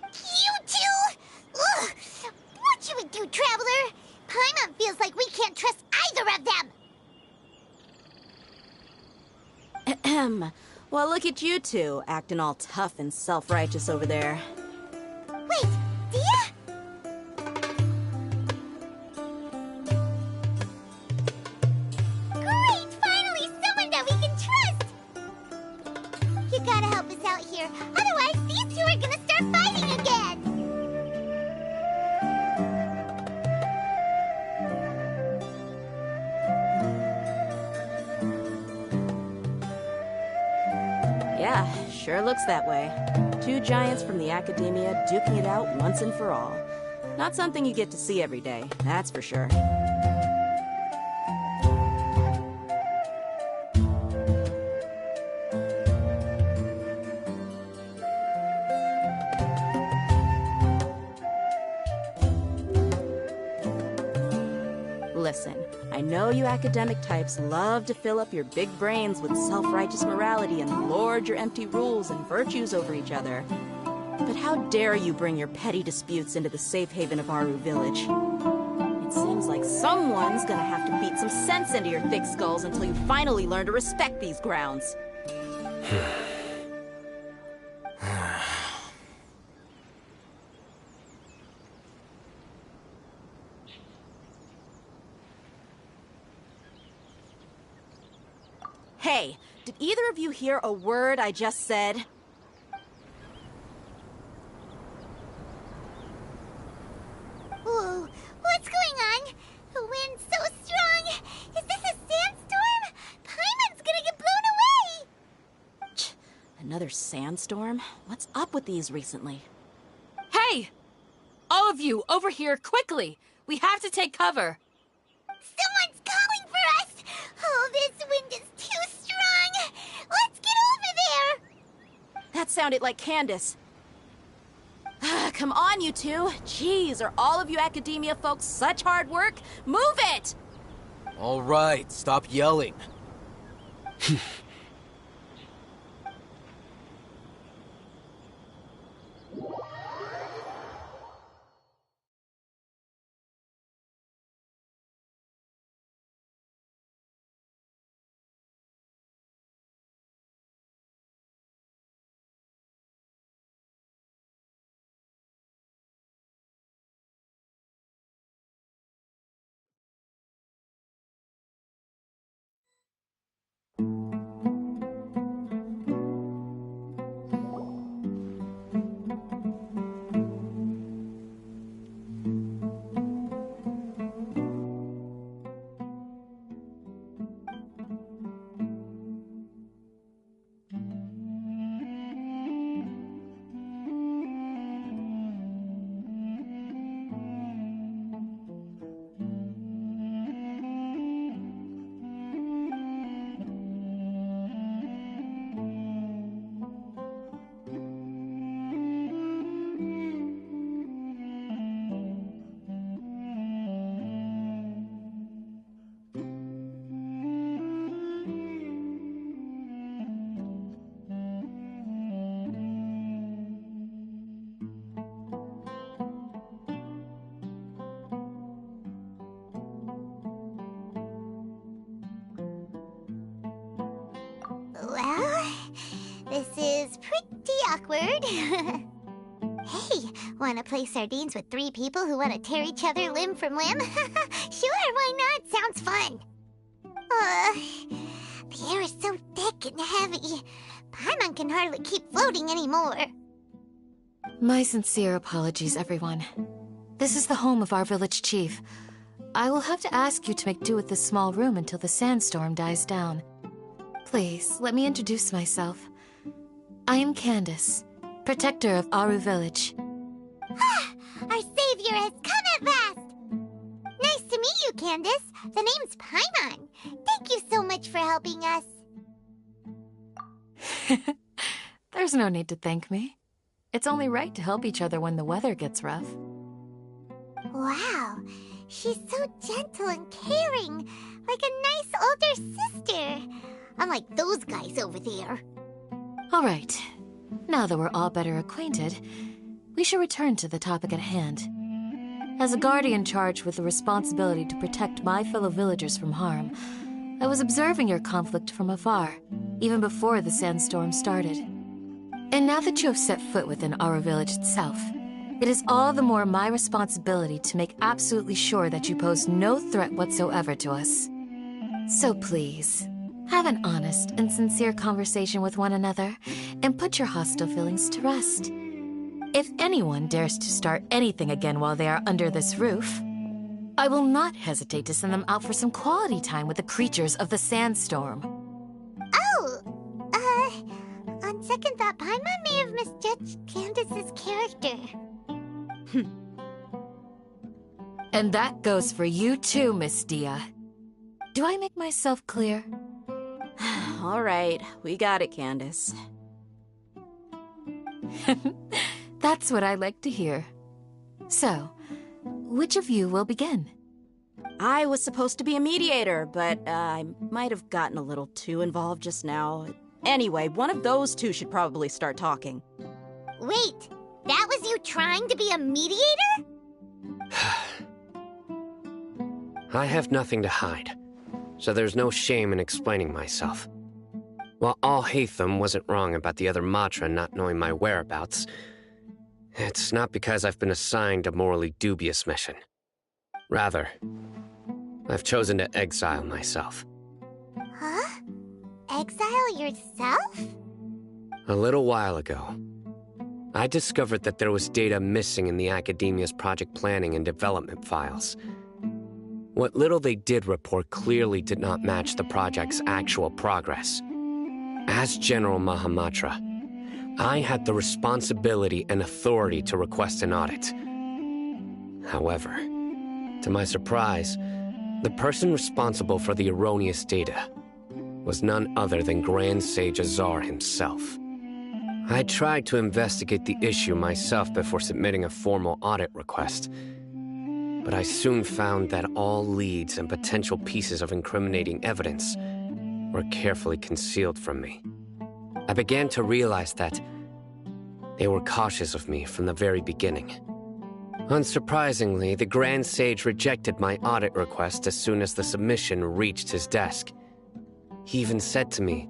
You two? Ugh! What you would do, Traveler? Paimon feels like we can't trust either of them! Ahem. Well, look at you two, acting all tough and self-righteous over there. Wait, Dia? Great! Finally, someone that we can trust! You gotta help us out here, otherwise these two are gonna start fighting again! Yeah, sure looks that way. 2 giants from the Academia duking it out once and for all. Not something you get to see every day, that's for sure. Listen, I know you academic types love to fill up your big brains with self-righteous morality and lord your empty rules and virtues over each other. But how dare you bring your petty disputes into the safe haven of Aru Village? It seems like someone's gonna have to beat some sense into your thick skulls until you finally learn to respect these grounds. Hey, did either of you hear a word I just said? Whoa, what's going on? The wind's so Another sandstorm? What's up with these recently? Hey! All of you, over here, quickly! We have to take cover! Someone's calling for us! Oh, this wind is too strong! Let's get over there! That sounded like Candace. Come on, you two. Jeez, are all of you academia folks such hard work? Move it! All right, stop yelling. Well, this is pretty awkward. Hey, wanna play sardines with 3 people who wanna tear each other limb from limb? Sure, why not? Sounds fun. The air is so thick and heavy. Paimon can hardly keep floating anymore. My sincere apologies, everyone. This is the home of our village chief. I will have to ask you to make do with this small room until the sandstorm dies down. Please, let me introduce myself. I am Candace, protector of Aru Village. Our savior has come at last! Nice to meet you, Candace. The name's Paimon. Thank you so much for helping us. There's no need to thank me. It's only right to help each other when the weather gets rough. Wow, she's so gentle and caring, like a nice older sister. Unlike those guys over there. All right. Now that we're all better acquainted, we should return to the topic at hand. As a guardian charged with the responsibility to protect my fellow villagers from harm, I was observing your conflict from afar, even before the sandstorm started. And now that you have set foot within our village itself, it is all the more my responsibility to make absolutely sure that you pose no threat whatsoever to us. So please, have an honest and sincere conversation with one another, and put your hostile feelings to rest. If anyone dares to start anything again while they are under this roof, I will not hesitate to send them out for some quality time with the creatures of the sandstorm. Oh, on second thought, Paimon may have misjudged Candace's character. And that goes for you too, Miss Dia. Do I make myself clear? All right, we got it, Candace. That's what I like to hear. So, which of you will begin? I was supposed to be a mediator, but I might have gotten a little too involved just now. Anyway, one of those two should probably start talking. Wait, that was you trying to be a mediator? I have nothing to hide, so there's no shame in explaining myself. While Alhaitham wasn't wrong about the other Matra not knowing my whereabouts, it's not because I've been assigned a morally dubious mission. Rather, I've chosen to exile myself. Huh? Exile yourself? A little while ago, I discovered that there was data missing in the Academia's project planning and development files. What little they did report clearly did not match the project's actual progress. As General Mahamatra, I had the responsibility and authority to request an audit. However, to my surprise, the person responsible for the erroneous data was none other than Grand Sage Azar himself. I tried to investigate the issue myself before submitting a formal audit request, but I soon found that all leads and potential pieces of incriminating evidence were carefully concealed from me. I began to realize that they were cautious of me from the very beginning. Unsurprisingly, the Grand Sage rejected my audit request as soon as the submission reached his desk. He even said to me,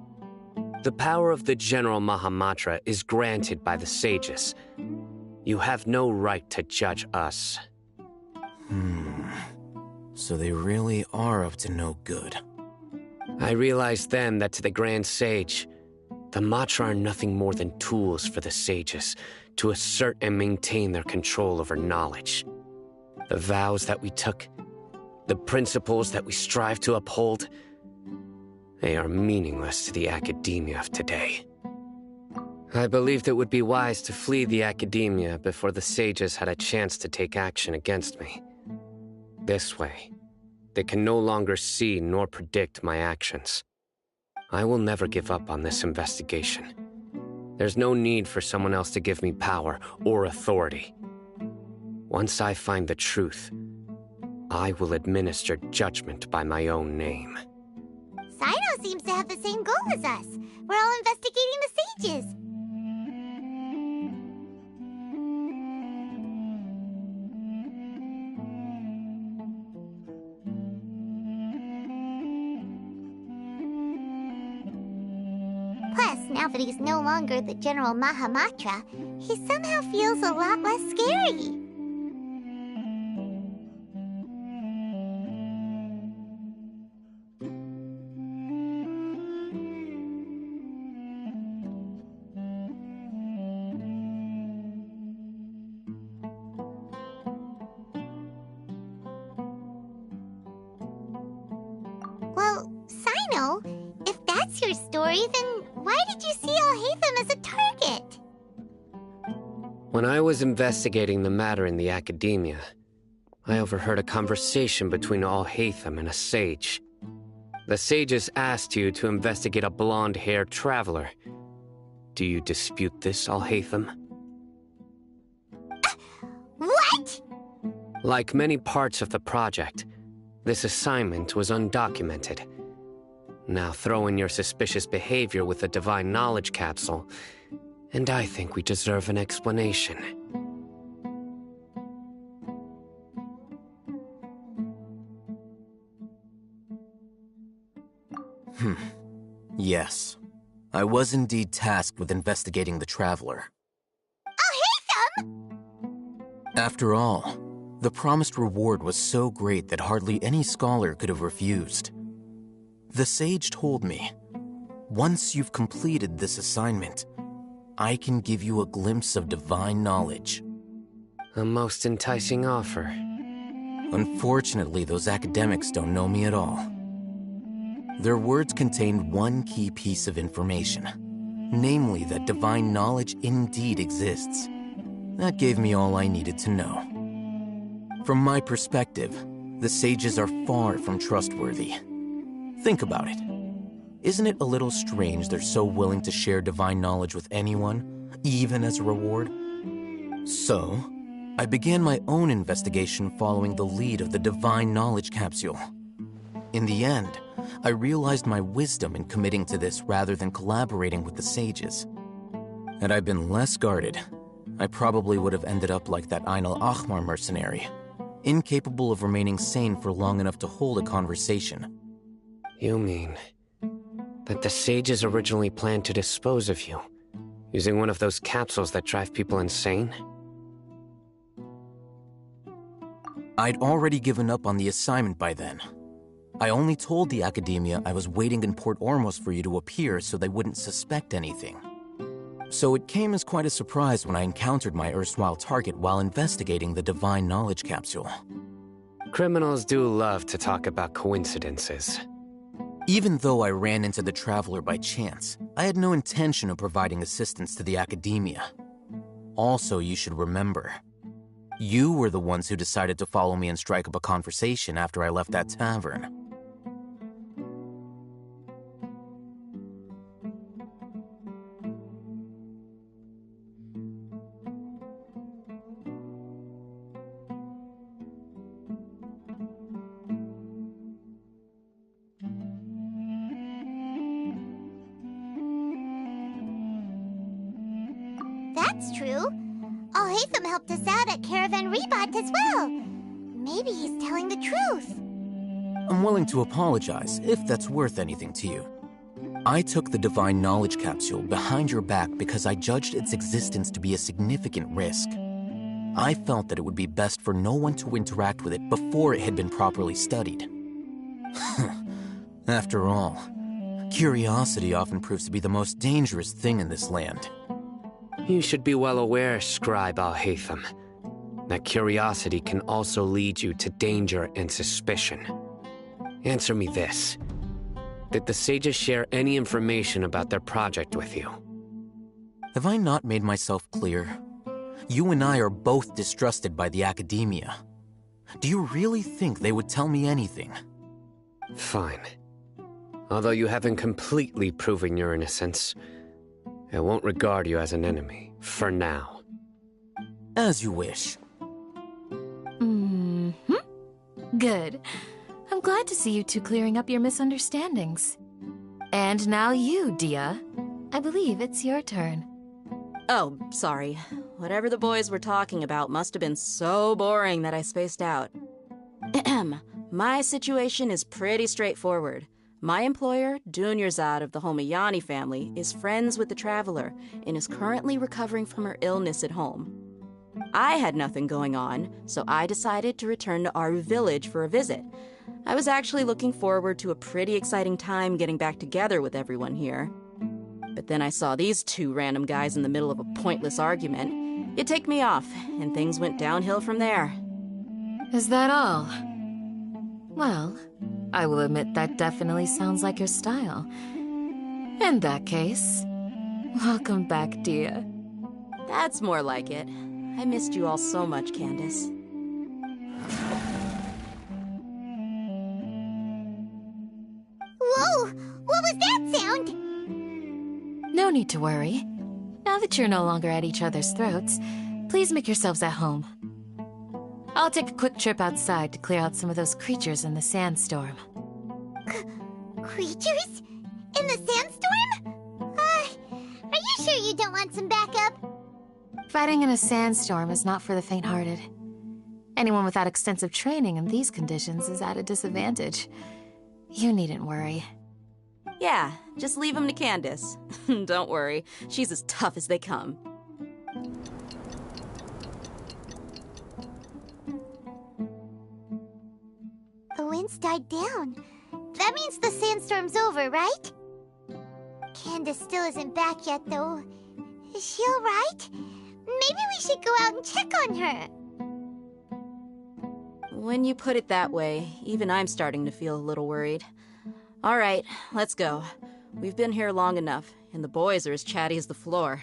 "The power of the General Mahamatra is granted by the sages. You have no right to judge us." So they really are up to no good. I realized then that to the Grand Sage, the Matra are nothing more than tools for the sages to assert and maintain their control over knowledge. The vows that we took, the principles that we strive to uphold, they are meaningless to the academia of today. I believed it would be wise to flee the academia before the sages had a chance to take action against me. This way, they can no longer see nor predict my actions. I will never give up on this investigation. There's no need for someone else to give me power or authority. Once I find the truth, I will administer judgment by my own name. Sino seems to have the same goal as us. We're all investigating the sages. Plus, now that he's no longer the General Mahamatra, he somehow feels a lot less scary. Well, Sino, if that's your story, then why did you see Alhaitham as a target? When I was investigating the matter in the academia, I overheard a conversation between Alhaitham and a sage. The sages asked you to investigate a blonde-haired traveler. Do you dispute this, Alhaitham? What? Like many parts of the project, this assignment was undocumented. Now throw in your suspicious behavior with the Divine Knowledge Capsule, and I think we deserve an explanation. Yes. I was indeed tasked with investigating the Traveler. Alhaitham! After all, the promised reward was so great that hardly any scholar could have refused. The sage told me, once you've completed this assignment, I can give you a glimpse of divine knowledge. A most enticing offer. Unfortunately, those academics don't know me at all. Their words contained one key piece of information, namely that divine knowledge indeed exists. That gave me all I needed to know. From my perspective, the sages are far from trustworthy. Think about it. Isn't it a little strange they're so willing to share divine knowledge with anyone, even as a reward? So, I began my own investigation following the lead of the Divine Knowledge Capsule. In the end, I realized my wisdom in committing to this rather than collaborating with the sages. Had I been less guarded, I probably would have ended up like that Ain al-Ahmar mercenary, incapable of remaining sane for long enough to hold a conversation. You mean that the sages originally planned to dispose of you, using one of those capsules that drive people insane? I'd already given up on the assignment by then. I only told the academia I was waiting in Port Ormos for you to appear so they wouldn't suspect anything. So it came as quite a surprise when I encountered my erstwhile target while investigating the Divine Knowledge Capsule. Criminals do love to talk about coincidences. Even though I ran into the Traveler by chance, I had no intention of providing assistance to the Academia. Also, you should remember, you were the ones who decided to follow me and strike up a conversation after I left that tavern. That's true. Alhaitham helped us out at Caravan Rebot as well. Maybe he's telling the truth. I'm willing to apologize if that's worth anything to you. I took the Divine Knowledge Capsule behind your back because I judged its existence to be a significant risk. I felt that it would be best for no one to interact with it before it had been properly studied. After all, curiosity often proves to be the most dangerous thing in this land. You should be well aware, Scribe Alhaitham, that curiosity can also lead you to danger and suspicion. Answer me this. Did the sages share any information about their project with you? Have I not made myself clear? You and I are both distrusted by the Academia. Do you really think they would tell me anything? Fine. Although you haven't completely proven your innocence, I won't regard you as an enemy, for now. As you wish. Good. I'm glad to see you two clearing up your misunderstandings. And now you, Dia. I believe it's your turn. Oh, sorry. Whatever the boys were talking about must have been so boring that I spaced out. My situation is pretty straightforward. My employer, Dunyarzad of the Homayani family, is friends with the Traveler and is currently recovering from her illness at home. I had nothing going on, so I decided to return to Aru village for a visit. I was actually looking forward to a pretty exciting time getting back together with everyone here. But then I saw these two random guys in the middle of a pointless argument. It ticked me off, and things went downhill from there. Is that all? Well, I will admit that definitely sounds like your style. In that case, welcome back, Dia. That's more like it. I missed you all so much, Candace. Whoa! What was that sound? No need to worry. Now that you're no longer at each other's throats, please make yourselves at home. I'll take a quick trip outside to clear out some of those creatures in the sandstorm. Creatures? In the sandstorm? Are you sure you don't want some backup? Fighting in a sandstorm is not for the faint-hearted. Anyone without extensive training in these conditions is at a disadvantage. You needn't worry. Yeah, just leave them to Candace. Don't worry, she's as tough as they come. The wind's died down. That means the sandstorm's over, right? Candace still isn't back yet, though. Is she alright? Maybe we should go out and check on her. When you put it that way, even I'm starting to feel a little worried. All right, let's go. We've been here long enough, and the boys are as chatty as the floor.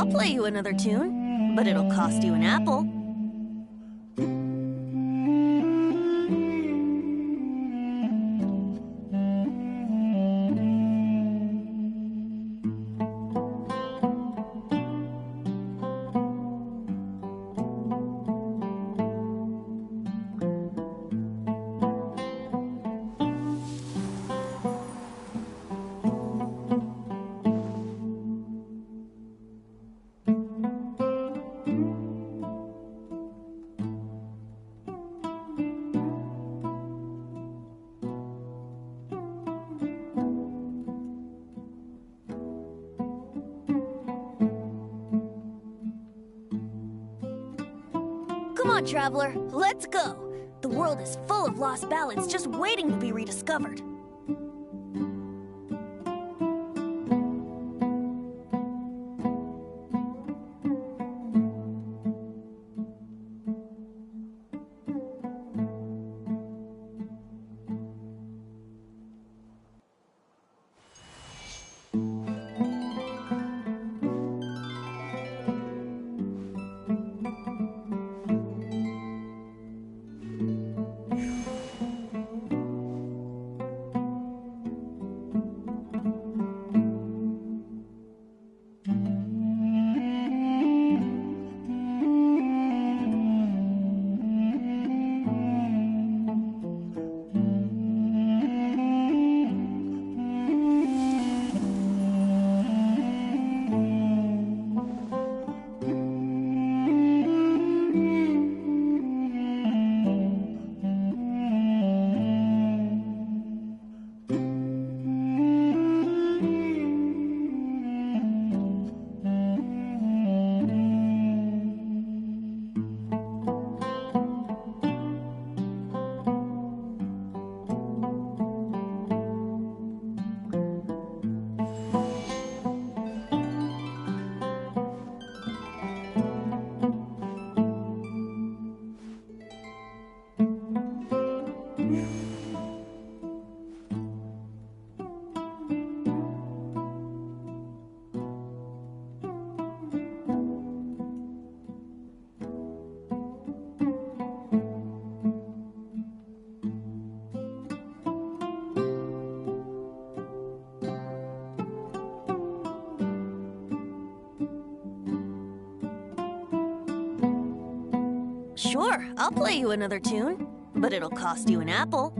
I'll play you another tune, but it'll cost you an apple. Come on, Traveler, let's go! The world is full of lost ballads just waiting to be rediscovered. Sure, I'll play you another tune, but it'll cost you an apple.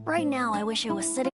Right now, I wish I was sitting